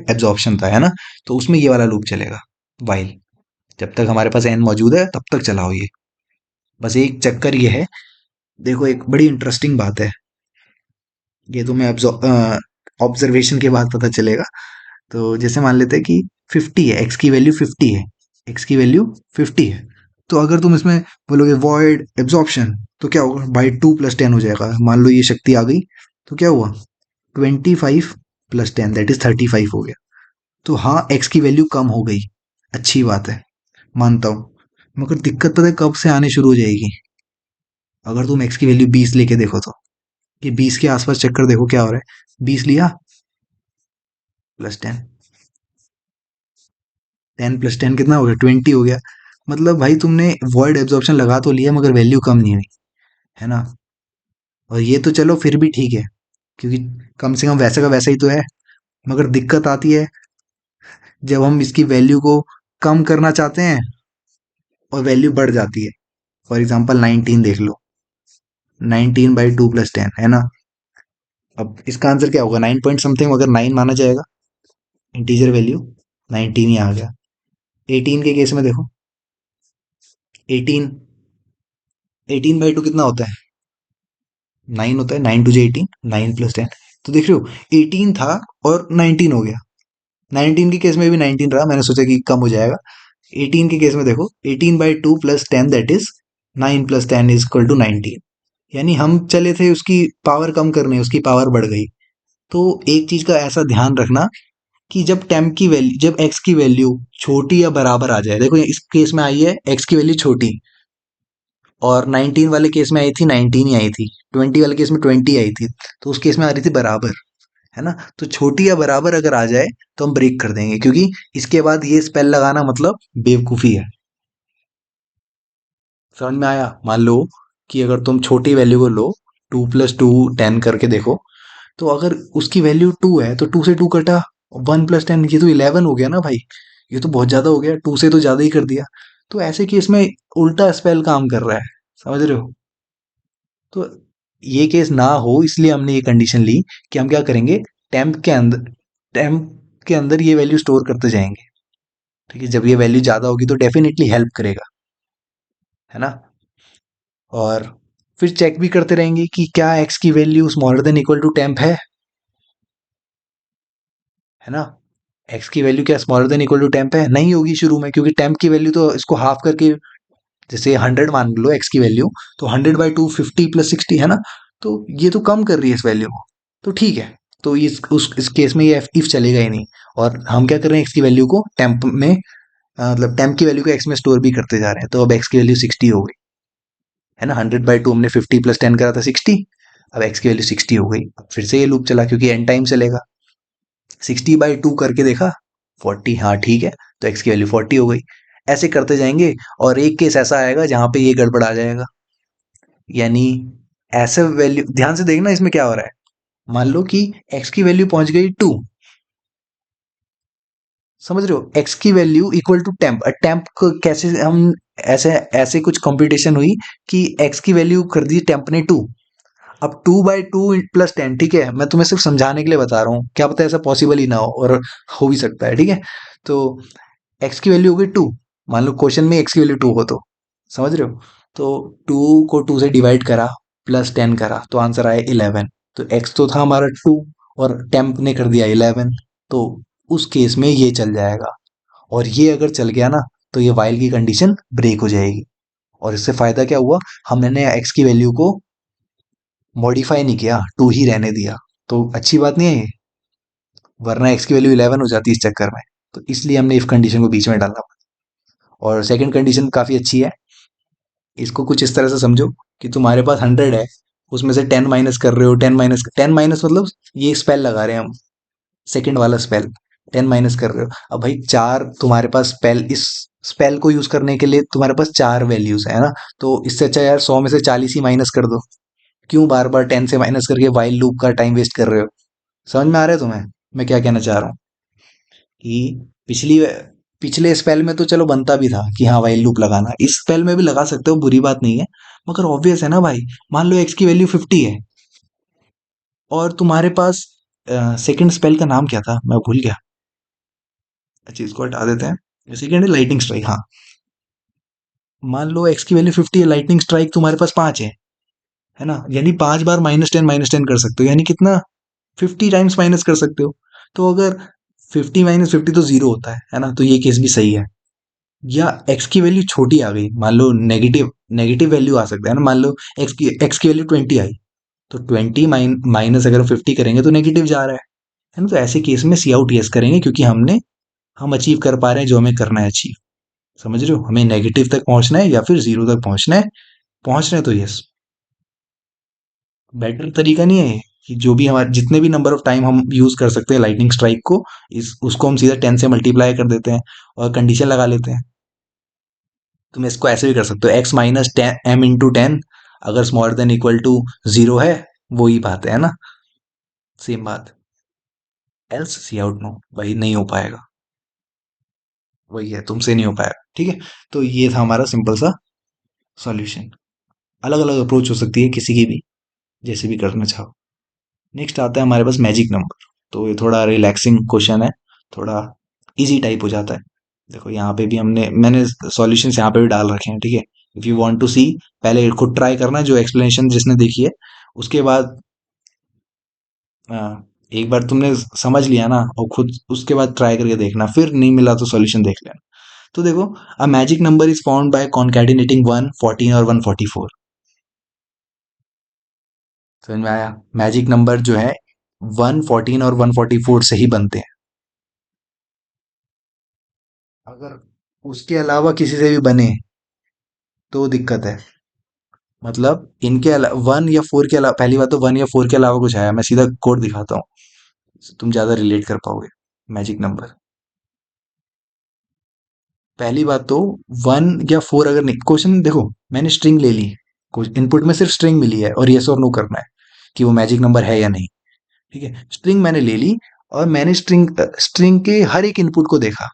एब्जॉर्प्शन था, है ना, तो उसमें ये वाला लूप चलेगा, वाइल, जब तक हमारे पास एन मौजूद है तब तक चलाओ ये। बस एक चक्कर ये है, देखो एक बड़ी इंटरेस्टिंग बात है, ये तुम्हें ऑब्जर्वेशन के बाद पता चलेगा। तो जैसे मान लेते हैं कि 50 है, एक्स की वैल्यू 50 है, एक्स की वैल्यू 50 है, तो अगर तुम इसमें बोलोगे वॉइड एब्जॉर्प्शन तो क्या होगा, बाई 2 + 10 हो जाएगा। मान लो ये शक्ति आ गई तो क्या हुआ, 25 + 10 दैट इज 35 हो गया। तो हाँ, एक्स की वैल्यू कम हो गई, अच्छी बात है, मानता हूँ। मगर दिक्कत पता है कब से आने शुरू हो जाएगी, अगर तुम एक्स की वैल्यू 20 लेके देखो तो। ये 20 के आसपास चक्कर देखो क्या हो रहा है, 20 लिया +10, 10 + 10 कितना हो गया, 20 हो गया। मतलब भाई तुमने वॉइड एब्जॉर्प्शन लगा तो लिया मगर वैल्यू कम नहीं हुई, है ना। और ये तो चलो फिर भी ठीक है, क्योंकि कम से कम वैसा का वैसा ही तो है। मगर दिक्कत आती है जब हम इसकी वैल्यू को कम करना चाहते हैं और वैल्यू बढ़ जाती है। फॉर एग्जाम्पल 19 देख लो, 19/2 + 10 है ना। अब इसका आंसर क्या होगा, 9 पॉइंट समथिंग, अगर 9 माना जाएगा इंटीजर वैल्यू, 19 ही आ गया। 18 के केस में देखो, 18, 18/2 कितना होता है, 9 होता है, 9 × 2 = 18, 9 + 10। तो देख रहे हो 18 था और 19 हो गया। 19 के केस में भी 19 रहा, मैंने सोचा कि कम हो जाएगा। 18 के केस में देखो, 18/2 + 10 that is 9 + 10 is equal to 19। यानी हम चले थे उसकी पावर कम करने, उसकी पावर बढ़ गई। तो एक चीज का ऐसा ध्यान रखना कि जब टेम्प की वैल्यू, जब एक्स की वैल्यू छोटी या बराबर आ जाए, देखो इस केस में आई है एक्स की वैल्यू छोटी, और 19 वाले केस में आई थी 19 ही आई थी, 20 वाले केस में 20 आई थी, तो उस केस में आ रही थी बराबर, है ना। तो छोटी या बराबर अगर आ जाए तो हम ब्रेक कर देंगे, क्योंकि इसके बाद ये स्पेल लगाना मतलब बेवकूफ़ी है। समझ में आया। मान लो कि अगर तुम छोटी वैल्यू को लो, 2 + 2 10 करके देखो, तो अगर उसकी वैल्यू 2 है तो 2 से 2 कटा, 1 + 10 ये तो 11 हो गया ना भाई, ये तो बहुत ज़्यादा हो गया, 2 से तो ज़्यादा ही कर दिया। तो ऐसे केस में उल्टा स्पेल काम कर रहा है, समझ रहे हो। तो ये केस ना हो इसलिए हमने ये कंडीशन ली कि हम क्या करेंगे, टेम्प के अंदर ये वैल्यू स्टोर करते जाएंगे। ठीक है, जब ये वैल्यू ज़्यादा होगी तो डेफिनेटली हेल्प करेगा, है ना। और फिर चेक भी करते रहेंगे कि क्या एक्स की value smaller than equal to temp है ना। एक्स की वैल्यू क्या smaller than equal to temp है, नहीं होगी शुरू में, क्योंकि टेम्प की वैल्यू तो इसको हाफ करके, जैसे 100 मान लो एक्स की वैल्यू, तो 100/2 50 + 60 है ना। तो ये तो कम कर रही है इस वैल्यू को, तो ठीक है। तो इस केस में ये इफ चलेगा ही नहीं। और हम क्या कर रहे हैं, एक्स की वैल्यू को टेम्प में, मतलब टेम्प की वैल्यू को एक्स में स्टोर भी करते जा रहे हैं। तो अब एक्स की वैल्यू 60 हो गई, है ना। 100/2 हमने 50 + 10 करा था 60, अब एक्स की वैल्यू 60 हो गई। अब फिर से ये लूप चला, क्योंकि एन टाइम चलेगा। 60/2 करके देखा 40, हाँ ठीक है, तो एक्स की वैल्यू 40 हो गई। ऐसे करते जाएंगे, और एक केस ऐसा आएगा जहां पे ये गड़बड़ आ जाएगा। यानी ऐसे वैल्यू, ध्यान से देखना इसमें क्या हो रहा है। मान लो कि एक्स की वैल्यू पहुंच गई 2, समझ रहे हो, एक्स की value equal to temp. Temp को कैसे हम, ऐसे ऐसे कुछ कंपटीशन हुई कि एक्स की वैल्यू कर दी टेम्प ने 2। अब 2/2 + 10, ठीक है, मैं तुम्हें सिर्फ समझाने के लिए बता रहा हूँ, क्या पता ऐसा पॉसिबल ही ना हो, और हो भी सकता है, ठीक है। तो एक्स की वैल्यू हो गई 2, मान लो क्वेश्चन में एक्स की वैल्यू 2 हो, तो समझ रहे हो। तो 2 को 2 से डिवाइड करा, +10 करा, तो आंसर आया 11। तो एक्स तो था हमारा 2, और टेम्प ने कर दिया 11, तो उस केस में ये चल जाएगा। और ये अगर चल गया ना, तो ये वाइल की कंडीशन ब्रेक हो जाएगी। और इससे फायदा क्या हुआ, हमने एक्स की वैल्यू को मॉडिफाई नहीं किया, 2 ही रहने दिया, तो अच्छी बात नहीं है ये। वरना एक्स की वैल्यू 11 हो जाती है इस चक्कर में। तो इसलिए हमने इफ कंडीशन को बीच में डाला। और सेकंड कंडीशन काफ़ी अच्छी है। इसको कुछ इस तरह से समझो कि तुम्हारे पास 100 है, उसमें से 10 माइनस कर रहे हो, 10 माइनस मतलब ये स्पेल लगा रहे हैं हम, सेकंड वाला स्पेल, 10 माइनस कर रहे हो। अब भाई चार तुम्हारे पास स्पेल, इस स्पेल को यूज करने के लिए तुम्हारे पास 4 वैल्यूज है ना। तो इससे अच्छा यार 100 में से 40 ही माइनस कर दो। क्यों बार बार 10 से माइनस करके वाइल लूप का टाइम वेस्ट कर रहे हो। समझ में आ रहा है तुम्हें मैं क्या कहना चाह रहा हूँ, कि पिछले स्पेल में तो चलो बनता भी था कि हाँ वाइल लूप लगाना, इस स्पेल में भी लगा सकते हो, बुरी बात नहीं है। मगर ऑब्वियस है ना भाई, मान लो एक्स की वैल्यू 50 है, और तुम्हारे पास सेकंड स्पेल का नाम क्या था मैं भूल गया। अच्छा इसको हटा देते हैं, सेकंड है लाइटनिंग स्ट्राइक, हाँ। मान लो एक्स की वैल्यू 50 है, लाइटनिंग स्ट्राइक तुम्हारे पास 5 है ना। यानी 5 बार -10 कर सकते हो, यानी कितना, 50 टाइम्स माइनस कर सकते हो। तो अगर 50 - 50 तो जीरो होता है ना, तो ये केस भी सही है। या एक्स की वैल्यू छोटी आ गई, मान लो नेगेटिव नेगेटिव वैल्यू आ सकता है ना, मान लो एक्स की वैल्यू 20 आई, तो 20 माइनस अगर 50 करेंगे तो नेगेटिव जा रहा है ना। तो ऐसे केस में सी आउट यस करेंगे, क्योंकि हम अचीव कर पा रहे हैं जो हमें करना है अचीव। समझ रहे हो, हमें नेगेटिव तक पहुंचना है या फिर जीरो तक पहुंचना है, पहुंच रहे हैं तो यस। बेटर तरीका नहीं है ये, कि जो भी हमारे जितने भी नंबर ऑफ टाइम हम यूज कर सकते हैं लाइटनिंग स्ट्राइक को, इस उसको हम सीधा 10 से मल्टीप्लाई कर देते हैं और कंडीशन लगा लेते हैं। तुम इसको ऐसे भी कर सकते हो, एक्स माइनस एम इंटू 10, अगर smaller than equal to zero है, वही बात है ना, सेम बात। एल्स सी आउट नो, वही नहीं हो पाएगा, वही है, तुमसे नहीं हो पाएगा, ठीक है। तो ये था हमारा सिंपल सा सॉल्यूशन। अलग अलग अप्रोच हो सकती है किसी की भी, जैसे भी करना चाहो। नेक्स्ट आता है हमारे पास मैजिक नंबर। तो ये थोड़ा रिलैक्सिंग क्वेश्चन है, थोड़ा इजी टाइप हो जाता है। देखो यहाँ पे भी मैंने सॉल्यूशंस यहाँ पे भी डाल रखे हैं, ठीक है। इफ यू वांट टू सी, पहले खुद ट्राई करना जो एक्सप्लेनेशन जिसने देखी है, उसके बाद एक बार तुमने समझ लिया ना, और खुद उसके बाद ट्राई करके देखना, फिर नहीं मिला तो सॉल्यूशन देख लेना। तो देखो, a magic number is found by concatenating 1, 14 और 144। समझ में आया, मैजिक नंबर जो है 1, 14 और 144 से ही बनते हैं। अगर उसके अलावा किसी से भी बने तो दिक्कत है। मतलब इनके अलावा 1 या 4 के अलावा, पहली बात तो 1 या 4 के अलावा कुछ आया, मैं सीधा कोड दिखाता हूँ, तुम ज्यादा रिलेट कर पाओगे। मैजिक नंबर, पहली बात तो 1 या 4 अगर नहीं, क्वेश्चन देखो मैंने स्ट्रिंग ले ली, कुछ इनपुट में सिर्फ स्ट्रिंग मिली है और यस और नो करना है कि वो मैजिक नंबर है या नहीं, ठीक है। स्ट्रिंग मैंने ले ली और मैंने स्ट्रिंग स्ट्रिंग के हर एक इनपुट को देखा,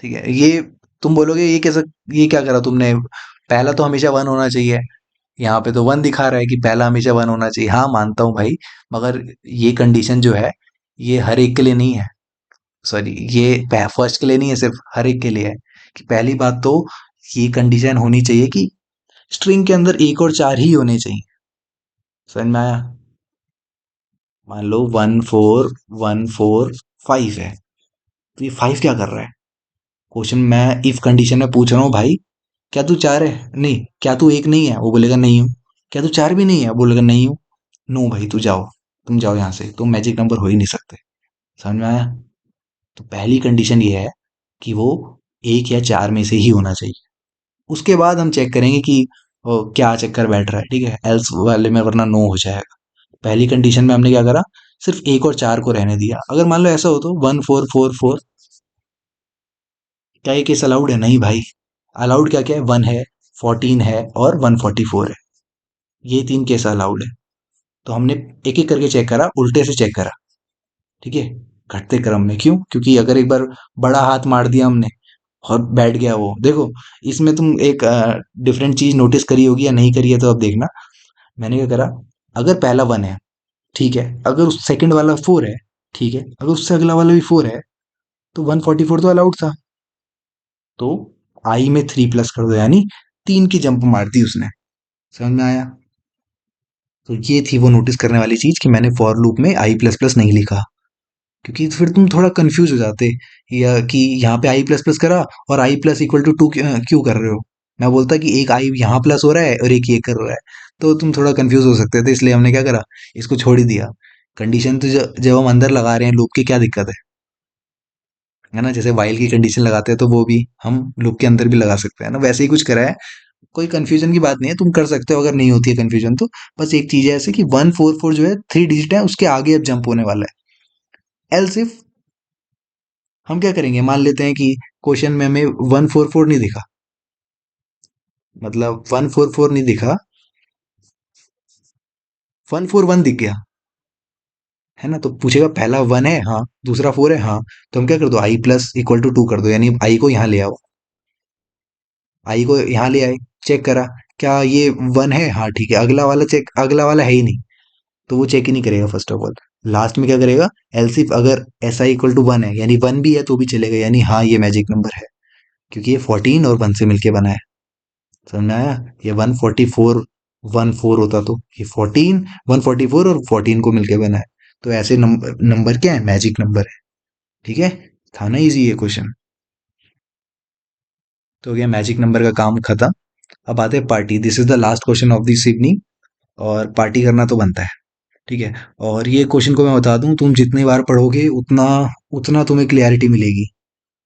ठीक है। ये तुम बोलोगे ये कैसा, ये क्या करा तुमने, पहला तो हमेशा 1 होना चाहिए, यहाँ पे तो 1 दिखा रहा है कि पहला हमेशा 1 होना चाहिए, हाँ मानता हूँ भाई, मगर ये कंडीशन जो है ये हर एक के लिए नहीं है, सॉरी ये फर्स्ट के लिए नहीं है, सिर्फ हर एक के लिए है। कि पहली बात तो ये कंडीशन होनी चाहिए कि स्ट्रिंग के अंदर एक और चार ही होने चाहिए। समझ में आया, मान लो 1 4 1 4 5 है, तो ये 5 क्या कर रहा है, क्वेश्चन मैं इफ कंडीशन में पूछ रहा हूँ भाई, क्या तू चार है, नहीं क्या तू एक नहीं है, वो बोलेगा नहीं हूँ, क्या तू चार भी नहीं है, वो बोलेगा नहीं हूँ, नो भाई तू जाओ, तुम जाओ यहाँ से, तुम मैजिक नंबर हो ही नहीं सकते। समझ में आया, तो पहली कंडीशन ये है कि वो एक या चार में से ही होना चाहिए। उसके बाद हम चेक करेंगे कि क्या चक्कर बैठ रहा है, ठीक है, एल्स वाले में, वरना नो हो जाएगा। पहली कंडीशन में हमने क्या करा, सिर्फ एक और चार को रहने दिया। अगर मान लो ऐसा हो तो 1 4 4 4, क्या ये केस अलाउड है, नहीं भाई। अलाउड क्या क्या है, 1 है, 14 है और 144 है, ये तीन केस अलाउड है। तो हमने एक एक करके चेक करा, उल्टे से चेक करा, ठीक है, घटते क्रम में। क्यों, क्योंकि अगर एक बार बड़ा हाथ मार दिया हमने और बैठ गया वो, देखो इसमें तुम एक डिफरेंट चीज नोटिस करी होगी या नहीं करी है, तो अब देखना। मैंने क्या करा, अगर पहला 1 है, ठीक है, अगर उस सेकंड वाला 4 है, ठीक है, अगर उससे अगला वाला भी 4 है, तो 144 तो अलाउड था। तो आई में 3 प्लस कर दो, यानी 3 की जंप मार दी उसने। समझ में आया, तो ये थी वो नोटिस करने वाली चीज कि मैंने फॉर लूप में आई प्लस प्लस नहीं लिखा, क्योंकि फिर तुम थोड़ा कंफ्यूज हो जाते, या कि यहाँ पे आई प्लस प्लस करा और आई प्लस इक्वल टू टू क्यों कर रहे हो। मैं बोलता कि एक आई यहाँ प्लस हो रहा है और एक ये कर रहा है, तो तुम थोड़ा कंफ्यूज हो सकते थे, इसलिए हमने क्या करा, इसको छोड़ ही दिया। कंडीशन तो जब हम अंदर लगा रहे हैं लूप के, क्या दिक्कत है ना, जैसे वाइल की कंडीशन लगाते हैं तो वो भी हम लूप के अंदर भी लगा सकते हैं ना, वैसे ही कुछ करा है। कोई कंफ्यूजन की बात नहीं है, तुम कर सकते हो अगर नहीं होती है कंफ्यूजन तो। बस एक चीज है ऐसे कि 1 4 4 जो है 3 डिजिट है, उसके आगे अब जंप होने वाला है। एल्स इफ हम क्या करेंगे, मान लेते हैं कि क्वेश्चन में हमें 1 4 4 नहीं दिखा, मतलब 1 4 4 नहीं दिखा, 1 4 1 दिख गया, है ना, तो पूछेगा पहला 1 है हाँ, दूसरा 4 है हाँ, तो हम क्या कर दो, आई प्लस इक्वल टू 2 कर दो, यानी आई को यहाँ ले आओ, आई को यहाँ ले आए, चेक करा, क्या ये 1 है, हाँ ठीक है, अगला वाला चेक, अगला वाला है ही नहीं, तो वो चेक ही नहीं करेगा फर्स्ट ऑफ ऑल। लास्ट में क्या करेगा, एलसिफ अगर एस आई इक्वल टू 1 है, यानी 1 भी है तो भी चलेगा, यानी हाँ ये मैजिक नंबर है, क्योंकि ये 14 और 1 से मिलके बना है। समझ में आया, ये 144 1 4 होता तो ये 14 1 44 और 14 को मिलके बना है। तो ऐसे नंबर नंबर क्या है, मैजिक नंबर है, ठीक है। था ना इजी ये क्वेश्चन। तो हो गया मैजिक नंबर का काम खत्म। अब आते हैं party. This is the last question of this evening, और पार्टी करना तो बनता है। ठीक है। और ये क्वेश्चन को मैं बता दूं, तुम जितनी बार पढ़ोगे उतना उतना तुम्हें क्लियरिटी मिलेगी।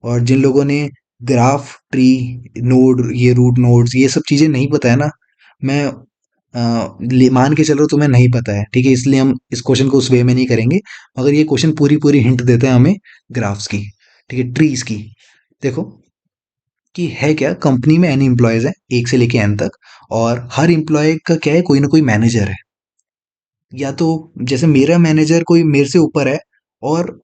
और जिन लोगों ने ग्राफ, ट्री, नोड, ये रूट नोड्स, ये सब चीजें नहीं पता है ना, मैं मान के चल रहा हूं तुम्हें नहीं पता है, ठीक है, इसलिए हम इस क्वेश्चन को उस वे में नहीं करेंगे। मगर ये क्वेश्चन पूरी पूरी हिंट देते हैं हमें ग्राफ्स की, ठीक है, ट्रीज की। देखो कि है क्या, कंपनी में एन एम्प्लॉयज है, एक से लेके एन तक, और हर एम्प्लॉय का क्या है, कोई ना कोई मैनेजर है। या तो जैसे मेरा मैनेजर कोई मेरे से ऊपर है, और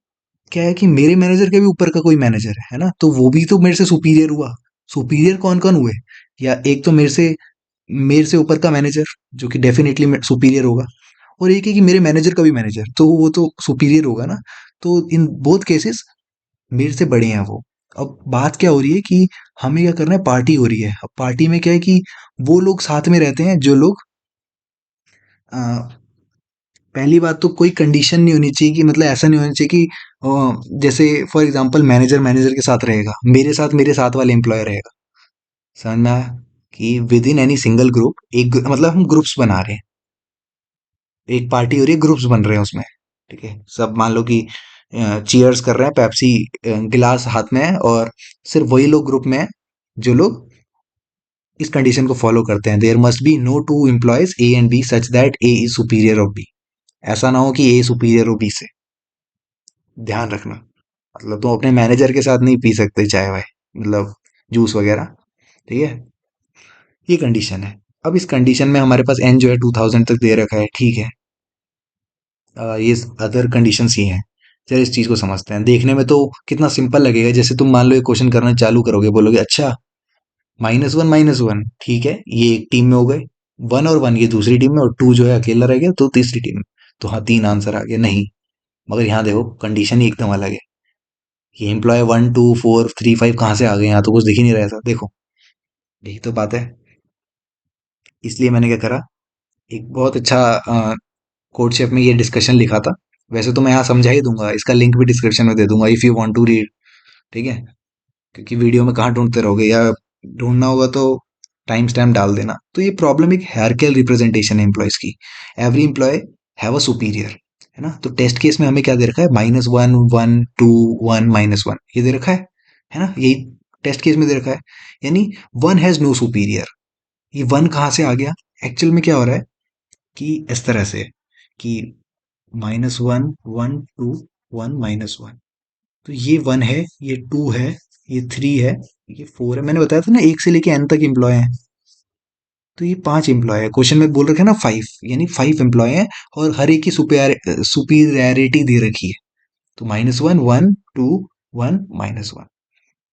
क्या है कि मेरे मैनेजर के भी ऊपर का कोई मैनेजर है ना, तो वो भी तो मेरे से सुपीरियर हुआ। सुपीरियर कौन कौन हुए? या एक तो मेरे से ऊपर का मैनेजर, जो कि डेफिनेटली सुपीरियर होगा, और एक है कि मेरे मैनेजर का भी मैनेजर, तो वो तो सुपीरियर होगा ना। तो इन बोथ केसेस मेरे से बड़े हैं वो। अब बात क्या हो रही है कि हमें क्या करना है, पार्टी हो रही है। अब पार्टी में क्या है कि वो लोग साथ में रहते हैं जो लोग, अ, पहली बात तो कोई कंडीशन नहीं होनी चाहिए, कि मतलब ऐसा नहीं होना चाहिए कि जैसे फॉर एग्जांपल मैनेजर मैनेजर के साथ रहेगा, मेरे साथ वाले एम्प्लॉय रहेगा। समझ में आया? कि with in any single group, मतलब हम ग्रुप्स बना रहे हैं, एक पार्टी हो रही है, ग्रुप्स बन रहे हैं उसमें। ठीक है, सब मान लो कि चीयर्स कर रहे हैं, पेप्सी गिलास हाथ में है, और सिर्फ वही लोग ग्रुप में है जो लोग इस कंडीशन को फॉलो करते हैं, there must be no two employees A and B such that A is superior of B. ऐसा ना हो कि ए सुपीरियर हो बी से, ध्यान रखना। मतलब तुम अपने मैनेजर के साथ नहीं पी सकते चाय वाय, मतलब जूस वगैरह। ठीक है, ये कंडीशन है। अब इस कंडीशन में हमारे पास एन जो है 2000 तक दे रखा है, ठीक है। ये अदर कंडीशंस ये हैं। चलो इस चीज को समझते हैं। देखने में तो कितना सिंपल लगेगा, जैसे तुम मान लो ये क्वेश्चन करना चालू करोगे, बोलोगे अच्छा माइनस वन, ठीक है, ये एक टीम में हो गए, वन और वन ये दूसरी टीम में, और टू जो है अकेला रह गया तो तीसरी टीम में। तो हाँ, तीन आंसर आ गया नहीं। मगर यहाँ देखो कंडीशन ही एकदम अलग है। ये employee one two four three five कहाँ से आ गए, यहाँ तो कुछ दिख ही नहीं रहा था, देखो। यही तो बात है। इसलिए मैंने क्या करा, एक बहुत अच्छा कोड शेप में ये डिस्कशन लिखा था। वैसे तो मैं यहाँ समझा ही दूंगा, इसका लिंक भी डिस्क्रिप्शन में दे दूंगा if you want to read. ठीक है, क्योंकि वीडियो में कहाँ ढूंढते रहोगे, या ढूंढना होगा तो टाइम स्टैम्प डाल देना। तो ये प्रॉब्लम एक हायरार्किकल रिप्रेजेंटेशन है एम्प्लॉयज की। Every employee have a superior, है ना। तो टेस्ट केस में हमें क्या दे रखा है, minus one, one, two, one, minus one, ये दे रखा है ना, यही टेस्ट केस में दे रखा है। यानी वन हैज नो सुपीरियर। ये वन कहाँ से आ गया? एक्चुअल में क्या हो रहा है कि इस तरह से, कि minus one, one, two, one, minus one, तो ये वन है, ये टू है, ये थ्री है, ये फोर है। मैंने बताया था ना, एक से लेके एन तक एम्प्लॉय है। तो ये पांच एम्प्लॉय है, क्वेश्चन में बोल रखे हैं ना फाइव, यानी फाइव एम्प्लॉय है, और हर एक की सुपीरियरिटी दे रखी है। तो minus one, one, two, one, minus one.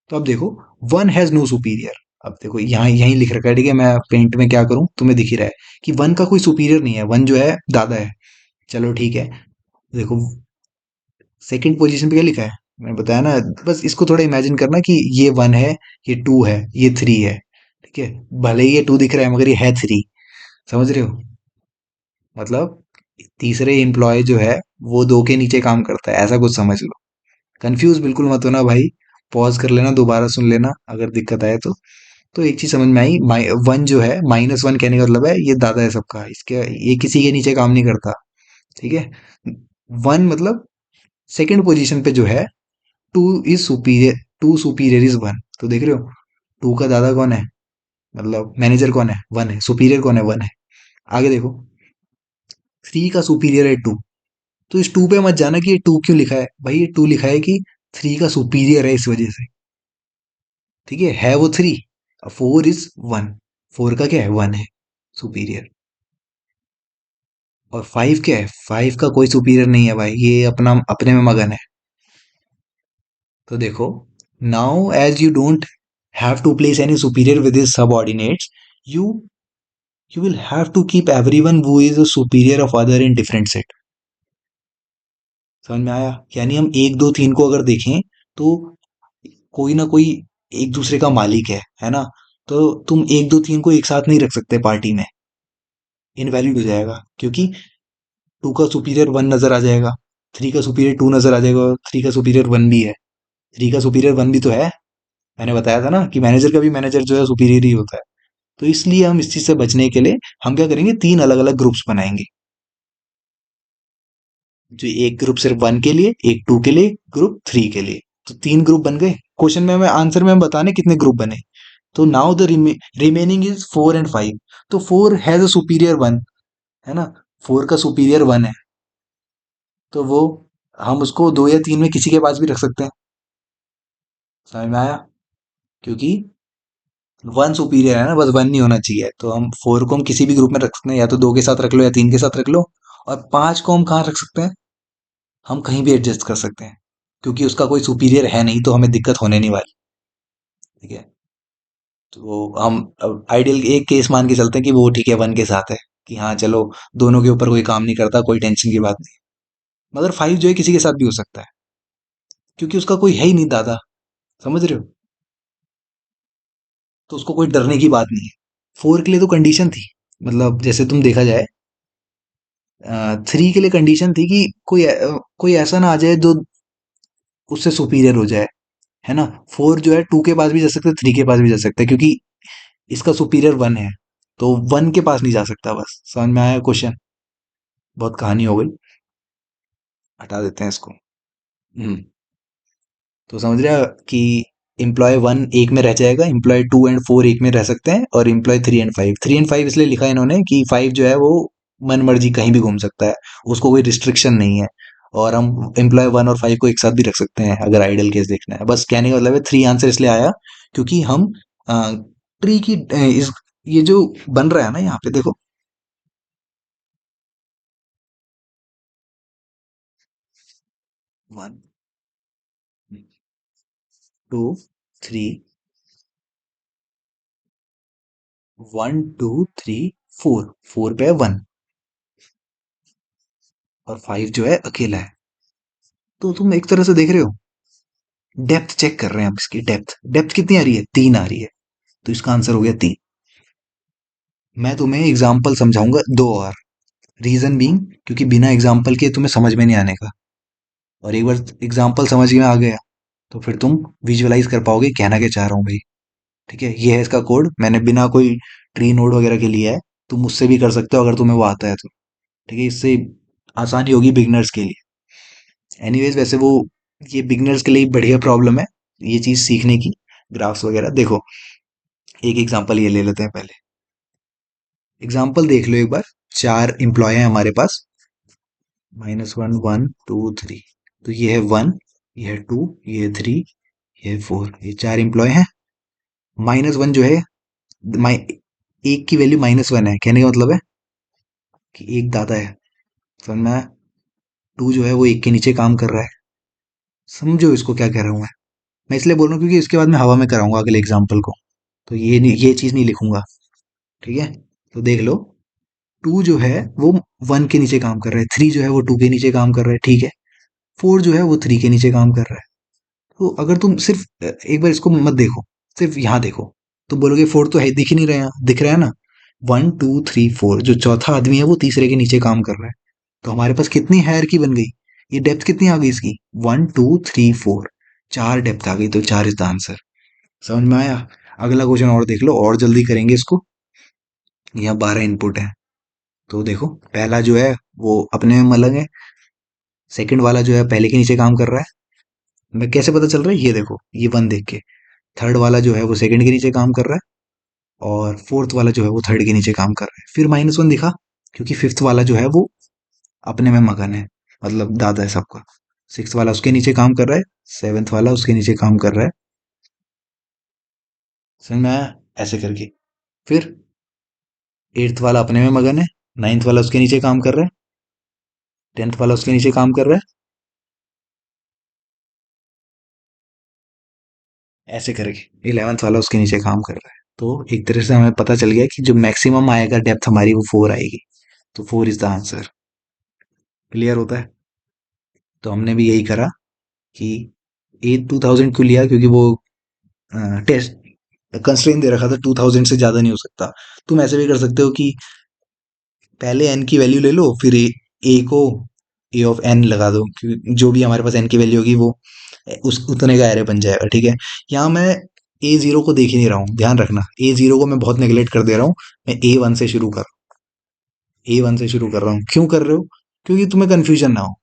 तो अब देखो, वन हैज नो सुपीरियर। अब देखो यहाँ यहीं लिख रखा है, ठीक है, मैं पेंट में क्या करूं, तुम्हें दिख ही रहा है कि वन का कोई सुपीरियर नहीं है, वन जो है दादा है। चलो ठीक है, देखो सेकंड पोजीशन पे क्या लिखा है, मैंने बताया ना। बस इसको थोड़ा इमेजिन करना कि ये वन है, ये टू है, ये थ्री है। ठीक है, भले ही ये टू दिख रहा है मगर ये है थ्री। समझ रहे हो? मतलब तीसरे एम्प्लॉय जो है वो दो के नीचे काम करता है, ऐसा कुछ समझ लो। कंफ्यूज बिल्कुल मत होना भाई, पॉज कर लेना, दोबारा सुन लेना अगर दिक्कत आए तो। एक चीज समझ में आई, वन जो है, माइनस वन कहने का मतलब है ये दादा है सबका, इसके ये किसी के नीचे काम नहीं करता। ठीक है, वन मतलब सेकंड पोजीशन पे जो है, two is superior, two superior is one. तो देख रहे हो, टू का दादा कौन है, मतलब मैनेजर कौन है, वन है। सुपीरियर कौन है, वन है। आगे देखो, थ्री का सुपीरियर है टू। तो इस टू पे मत जाना कि ये टू क्यों लिखा है, भाई ये टू लिखा है कि थ्री का सुपीरियर है, इस वजह से। ठीक है वो three, four is one, four का क्या है, वन है सुपीरियर। और फाइव क्या है, फाइव का कोई सुपीरियर नहीं है भाई, ये अपना अपने में मगन है। तो देखो, now as you don't have to place any superior with his subordinates, you you will have to keep everyone who is a superior of other in different set। समझ में आया? यानी हम एक दो तीन को अगर देखें, तो कोई ना कोई एक दूसरे का मालिक है ना। तो तुम एक दो तीन को एक साथ नहीं रख सकते पार्टी में, इनवैलिड हो जाएगा, क्योंकि टू का सुपीरियर वन नजर आ जाएगा, थ्री का सुपीरियर टू नजर आ जाएगा, और थ्री का सुपीरियर वन भी है, थ्री का सुपीरियर वन भी तो है मैंने बताया था ना कि मैनेजर का भी मैनेजर जो है सुपीरियर ही होता है। तो इसलिए हम इस चीज से बचने के लिए हम क्या करेंगे, तीन अलग अलग ग्रुप्स बनाएंगे। जो एक ग्रुप सिर्फ वन के लिए, एक टू के लिए, ग्रुप थ्री के लिए। तो तीन ग्रुप बन गए। क्वेश्चन में हमें आंसर में हम बताने कितने ग्रुप बने। तो now the remaining is 4 and 5। तो 4 हैज अ सुपीरियर वन, है ना। 4 का सुपीरियर वन है। तो वो हम उसको दो या तीन में किसी के पास भी रख सकते हैं। समझ में आया? क्योंकि वन सुपीरियर है ना, बस वन नहीं होना चाहिए। तो हम 4 को हम किसी भी ग्रुप में रख सकते हैं, या तो दो के साथ रख लो या तीन के साथ रख लो। और 5 को हम कहाँ रख सकते हैं? हम कहीं भी एडजस्ट कर सकते हैं, क्योंकि उसका कोई सुपीरियर है नहीं, तो हमें दिक्कत होने नहीं वाली। ठीक है। तो हम आइडियल एक केस मान के चलते हैं कि वो ठीक है, वन के साथ है, कि हाँ चलो, दोनों के ऊपर कोई काम नहीं करता, कोई टेंशन की बात नहीं। मगर 5 जो है किसी के साथ भी हो सकता है, क्योंकि उसका कोई है ही नहीं दादा। समझ रहे हो? तो उसको कोई डरने की बात नहीं है। 4 के लिए तो कंडीशन थी, मतलब जैसे तुम देखा जाए, 3 के लिए कंडीशन थी कि कोई ऐसा ना आ जाए जो उससे सुपीरियर हो जाए, है ना। 4 जो है 2 के पास भी जा सकता है, 3 के पास भी जा सकता है, क्योंकि इसका सुपीरियर वन है। तो वन के पास नहीं जा सकता। बस समझ में आया क्वेश्चन? बहुत कहानी हो गई, हटा देते हैं इसको। हम्म। तो समझ रहे हो कि एम्प्लॉय वन एक में रह जाएगा, एम्प्लॉय 2 and 4 एक में रह सकते हैं, और एम्प्लॉय 3 and 5, 3 and 5 इसलिए लिखा है इन्होंने कि 5 जो है वो मन मर्जी कहीं भी घूम सकता है, उसको कोई रिस्ट्रिक्शन नहीं है। और हम एम्प्लॉय 1 और 5 को एक साथ भी रख सकते हैं, अगर आइडल केस देखना है। बस कहने का मतलब है, 3 आंसर इसलिए आया क्योंकि हम ट्री की इस ये जो बन रहा है ना यहाँ पे देखो। 1, 2, 3, 1, 2, 3, 4, 4 पे है वन, और 5 जो है अकेला है। तो तुम एक तरह से देख रहे हो, डेप्थ चेक कर रहे हैं हम। इसकी डेप्थ डेप्थ कितनी आ रही है? 3 आ रही है। तो इसका आंसर हो गया 3। मैं तुम्हें एग्जाम्पल समझाऊंगा दो और। रीजन बीइंग, क्योंकि बिना एग्जाम्पल के तुम्हें समझ में नहीं आने का। और एक बार एग्जाम्पल समझ में आ गया, तो फिर तुम विजुअलाइज कर पाओगे कहना क्या चाह रहा हूँ भाई। ठीक है, ये है इसका कोड, मैंने बिना कोई ट्री नोड वगैरह के लिया है। तुम मुझसे भी कर सकते हो अगर तुम्हें वो आता है तो। ठीक है, इससे आसानी होगी बिगनर्स के लिए। एनीवेज, वैसे वो ये बिगनर्स के लिए बढ़िया प्रॉब्लम है, ये चीज सीखने की। ग्राफ्स वगैरह देखो, एक एग्जांपल ये ले लेते हैं पहले। एग्जांपल देख लो एक बार। चार एम्प्लॉय हैं हमारे पास, -1, 1, 2, 3। तो ये है वन, ये है टू, ये है थ्री, ये है फोर। ये चार एम्प्लॉय हैं। -1 जो है, माइ एक की वैल्यू -1 है, कहने का मतलब है कि एक दादा है। समझ में आया? टू जो है वो एक के नीचे काम कर रहा है। समझो इसको क्या कह रहा हूँ मैं इसलिए बोल रहा हूँ क्योंकि इसके बाद मैं हवा में कराऊंगा अगले एग्जाम्पल को। तो ये नहीं, ये चीज नहीं लिखूंगा। ठीक है। तो देख लो, टू जो है वो वन के नीचे काम कर रहा है, थ्री जो है वो टू के नीचे काम कर रहा है, ठीक है। फोर जो है वो थ्री के नीचे काम कर रहा है। तो अगर तुम सिर्फ एक बार इसको मत देखो, सिर्फ यहाँ देखो, तो बोलोगे फोर तो है, दिख ही नहीं रहा है, दिख रहा है ना। 1, 2, 3, 4, जो चौथा आदमी है वो तीसरे के नीचे काम कर रहा है। तो हमारे पास कितनी हायरार्की बन गई? ये डेप्थ कितनी आ गई इसकी? 1, 2, 3, 4। चार डेप्थ आ गई, तो चार इज द आंसर। समझ में आया? अगला क्वेश्चन और देख लो, और जल्दी करेंगे इसको। यहाँ 12 इनपुट है। तो देखो, पहला जो है वो अपने में मलंग है। सेकंड वाला जो है पहले के नीचे काम कर रहा है। मैं कैसे पता चल रहा है? ये देखो, ये वन देख के। थर्ड वाला जो है वो सेकंड के नीचे काम कर रहा है, और फोर्थ वाला जो है वो थर्ड के नीचे काम कर रहा है। फिर -1 दिखा, क्योंकि फिफ्थ वाला जो है वो अपने में मगन है, मतलब दादा है सबका। सिक्स वाला उसके नीचे काम कर रहा है, सेवेंथ वाला उसके नीचे काम कर रहा है। समझ में आया? ऐसे करके। फिर एट्थ वाला अपने में मगन है, नाइन्थ वाला उसके नीचे काम कर रहा है, टेंथ वाला उसके नीचे काम कर रहा है। ऐसे करके 11th वाला उसके नीचे काम कर रहा है। तो एक तरह से हमें पता चल गया कि जो मैक्सिमम आएगा डेप्थ हमारी, वो 4 आएगी। तो 4 इज द आंसर। क्लियर होता है? तो हमने भी यही करा कि 2000 क्यों लिया, क्योंकि वो टेस्ट कंस्ट्रेंट दे रखा था, 2000 से ज्यादा नहीं हो सकता। तुम ऐसे भी कर सकते हो कि पहले एन की वैल्यू ले लो, फिर ए को ए ऑफ एन लगा दो, क्योंकि जो भी हमारे पास एन की वैल्यू होगी वो उस उतने का एरे बन जाएगा। ठीक है। यहाँ मैं A0 को देख ही नहीं रहा हूँ, ध्यान रखना, A0 को मैं बहुत नेगलेक्ट कर दे रहा हूँ। मैं A1 से शुरू कर A1 से शुरू कर रहा हूँ। क्यों कर रहे हो? क्योंकि तुम्हें कंफ्यूजन ना हो।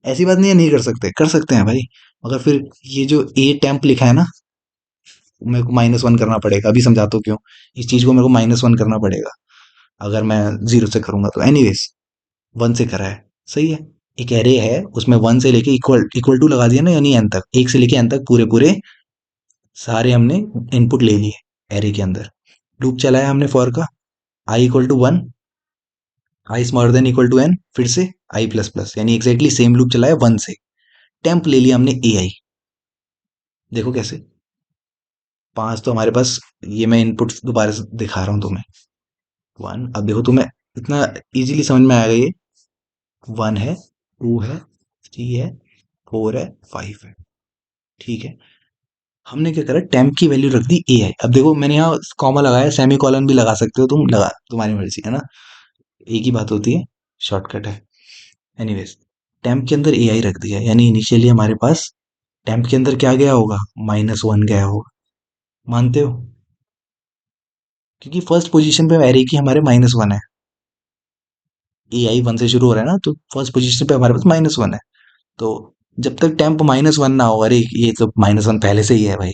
ऐसी बात नहीं है नहीं कर सकते हैं भाई। मगर फिर ये जो ए टेम्प लिखा है ना, मेरे को -1 करना पड़ेगा। अभी समझाता हूँ क्यों। इस चीज को मेरे को -1 करना पड़ेगा अगर मैं 0 से करूंगा तो। एनीवेज, 1 से करा है, सही है। एक एरे है, उसमें 1 से लेके इक्वल इक्वल टू लगा दिया ना, यानी एन तक, 1 से लेके एन तक पूरे पूरे सारे हमने इनपुट ले लिए एरे के अंदर। लूप चलाया हमने फॉर का, I equal to 1, I smaller than equal to N, फिर से आई प्लस प्लस, यानी एग्जैक्टली सेम लूप चलाया 1 से। टेम्प ले लिया हमने ए आई। देखो कैसे, 5 तो हमारे पास, ये मैं इनपुट दोबारा से दिखा रहा हूँ तुम्हें। 1, अब देखो तुम्हें इतना इजीली समझ में आएगा ये। 1 है, 2 है, 3 है, 4 है, 5 है, ठीक है। हमने क्या करा, टेम्प की वैल्यू रख दी ए आई। अब देखो मैंने यहाँ कॉमा लगाया, सेमी कॉलन भी लगा सकते हो तुम, लगा, तुम्हारी मर्जी है ना, एक ही बात होती है, शॉर्टकट है। एनीवेज, टेम्प के अंदर ए आई रख दिया, यानी इनिशियली हमारे पास टेम्प के अंदर क्या गया होगा, -1 गया होगा। मानते हो? क्योंकि फर्स्ट पोजीशन पे एरे की हमारे -1 है। ए आई 1 से शुरू हो रहा है ना, तो फर्स्ट पोजीशन पे हमारे पास -1 है। तो जब तक टेम्प -1 ना हो, अरे ये तो -1 पहले से ही है भाई,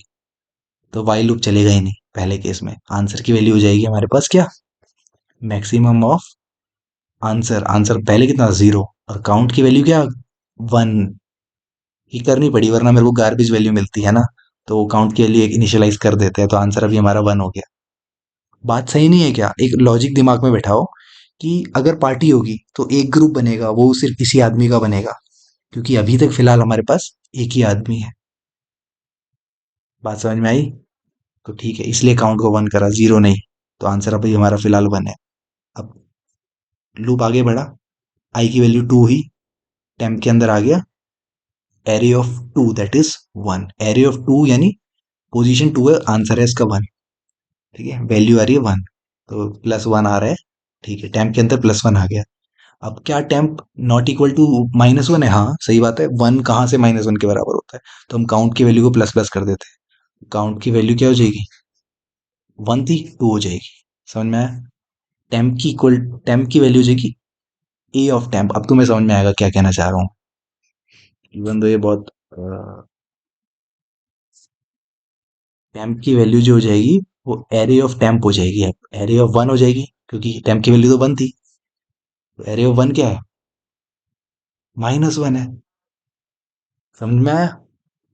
तो वाइल लूप चलेगा ही नहीं। पहले केस में आंसर की वैल्यू हो जाएगी हमारे पास क्या, मैक्सिमम ऑफ आंसर। आंसर पहले कितना, 0, और काउंट की वैल्यू क्या, 1 ही करनी पड़ी, वरना मेरे को गार्बेज वैल्यू मिलती है ना। तो काउंट के लिए इनिशियलाइज कर देते हैं, तो आंसर अभी हमारा 1 हो गया। बात सही नहीं है क्या? एक लॉजिक दिमाग में बैठाओ कि अगर पार्टी होगी तो एक ग्रुप बनेगा, वो सिर्फ इसी आदमी का बनेगा, क्योंकि अभी तक फिलहाल हमारे पास एक ही आदमी है। बात समझ में आई? तो ठीक है, इसलिए काउंट को 1 करा, 0 नहीं। तो आंसर अभी हमारा फिलहाल 1 है। अब लूप आगे बढ़ा, आई की वैल्यू 2 हुई, टेम्प के अंदर आ गया array of 2 that is 1। Array of 2 यानी पोजीशन 2 है, आंसर है इसका 1। ठीक है, वैल्यू आ रही है 1, तो +1 आ रहा है। ठीक है, टेम्प के अंदर +1 आ गया। अब क्या टेम्प नॉट इक्वल टू -1 है? हाँ सही बात है, 1 कहाँ से -1 के बराबर होता है? तो हम काउंट की वैल्यू को प्लस प्लस कर देते हैं। काउंट की वैल्यू क्या हो जाएगी, 1 थी, 2 हो जाएगी। समझ में आया? टेम्प की वैल्यू हो जाएगी ए ऑफ टेम्प। अब तुम्हें समझ में आएगा क्या कहना चाह रहा हूँ, इवन दो ये बहुत, टेम्प की वैल्यू जो हो जाएगी वो एरे ऑफ टेम्प हो जाएगी। अब एरे ऑफ 1 हो जाएगी, क्योंकि टेम्प की वैल्यू तो 1 थी, तो एरे ऑफ 1 क्या है, -1 है। समझ में आया?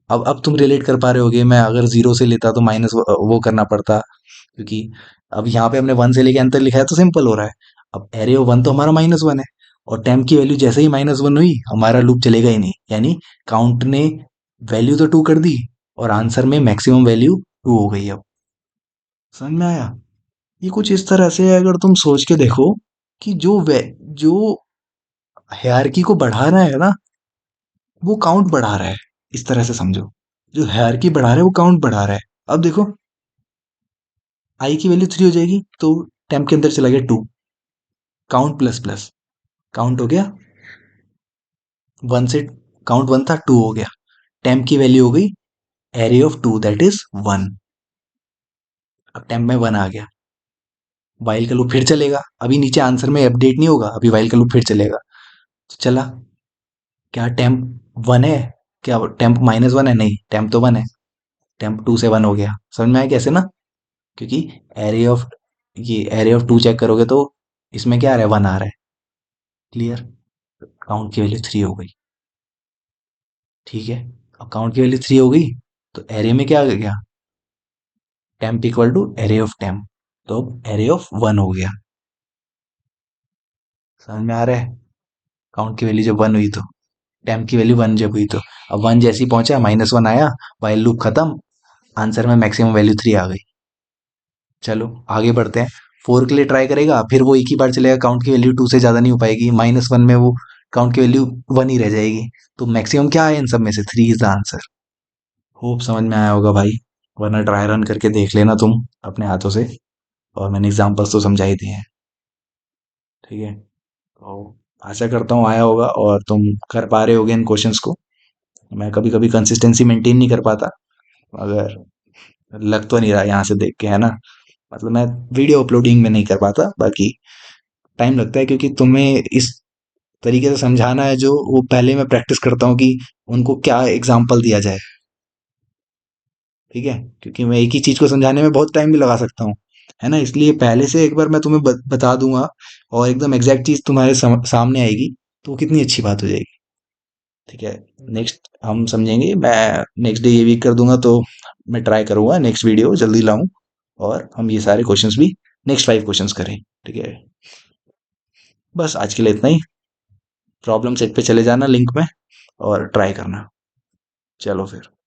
अब तुम रिलेट कर पा रहे होगे, मैं अगर 0 से लेता तो माइनस वो करना पड़ता, क्योंकि अब यहाँ पे हमने 1 से लेके अंतर लिखा है, तो सिंपल हो रहा है। अब एरे ऑफ 1 तो हमारा -1 है, और टेम्प की वैल्यू जैसे ही -1 हुई, हमारा लूप चलेगा ही नहीं, यानी काउंट ने वैल्यू तो 2 कर दी, और आंसर में मैक्सिमम वैल्यू 2 हो गई। अब समझ में आया? ये कुछ इस तरह से है, अगर तुम सोच के देखो कि जो हायरार्की को बढ़ा रहा है ना, वो काउंट बढ़ा रहा है। इस तरह से समझो, जो हायरार्की बढ़ा रहा है वो काउंट बढ़ा रहा है। अब देखो, आई की वैल्यू 3 हो जाएगी, तो टेम्प के अंदर चला गया 2, काउंट प्लस प्लस, काउंट हो गया 1 से, काउंट 1 था, 2 हो गया। टेम्प की वैल्यू हो गई एरे ऑफ 2 दैट इज 1। अब टेम्प में 1 आ गया, वाइल का लूप फिर चलेगा। अभी नीचे आंसर में अपडेट नहीं होगा, अभी वाइल का लूप फिर चलेगा। तो चला, क्या टेम्प 1 है, क्या टेम्प -1 है? नहीं, टेम्प तो 1 है। टेम्प 2 से 1 हो गया। समझ में आया कैसे ना? क्योंकि एरे ऑफ, ये एरे ऑफ 2 चेक करोगे तो इसमें क्या आ रहा है, 1 आ रहा है। क्लियर? काउंट की वैल्यू 3 हो गई। ठीक है, अब काउंट की वैल्यू 3 हो गई, तो एरे में क्या आ गया, temp equal to array of temp, तो अब एरे ऑफ 1 हो गया। समझ में आ रहा है? काउंट की वैल्यू जब 1 हुई तो, टेम्प की वैल्यू 1 जब हुई तो, अब 1 जैसे ही पहुंचा, -1 आया, वाइल लूप खत्म, आंसर में मैक्सिमम वैल्यू 3 आ गई। चलो आगे बढ़ते हैं। 4 के लिए ट्राई करेगा, फिर वो एक ही बार चलेगा, काउंट की वैल्यू 2 से ज्यादा नहीं हो पाएगी, -1 में वो काउंट की वैल्यू 1 ही रह जाएगी। तो मैक्सिमम क्या है इन सब में से, 3 इज द आंसर। होप समझ में आया होगा भाई, वरना ट्राई रन करके देख लेना तुम अपने हाथों से, और मैंने एग्जांपल्स तो समझा ही दिए हैं। ठीक है, तो आशा करता हूँ आया होगा और तुम कर पा रहे होगे इन क्वेश्चंस को। मैं कभी कभी कंसिस्टेंसी मेंटेन नहीं कर पाता, मगर लग तो नहीं रहा यहाँ से देख के, है ना? मतलब मैं वीडियो अपलोडिंग में नहीं कर पाता, बाकी टाइम लगता है क्योंकि तुम्हें इस तरीके से समझाना है जो वो पहले मैं प्रैक्टिस करता हूँ कि उनको क्या एग्जाम्पल दिया जाए। ठीक है, क्योंकि मैं एक ही चीज को समझाने में बहुत टाइम भी लगा सकता हूँ, है ना? इसलिए पहले से एक बार मैं तुम्हें बता दूंगा और एकदम एग्जैक्ट चीज तुम्हारे सामने आएगी, तो वो कितनी अच्छी बात हो जाएगी। ठीक है, नेक्स्ट हम समझेंगे। मैं नेक्स्ट डे ये वीक कर दूंगा, तो मैं ट्राई करूंगा नेक्स्ट वीडियो जल्दी लाऊं और हम ये सारे क्वेश्चंस भी नेक्स्ट 5 क्वेश्चंस करें। ठीक है, बस आज के लिए इतना ही। प्रॉब्लम सेट पे चले जाना लिंक में और ट्राई करना। चलो फिर।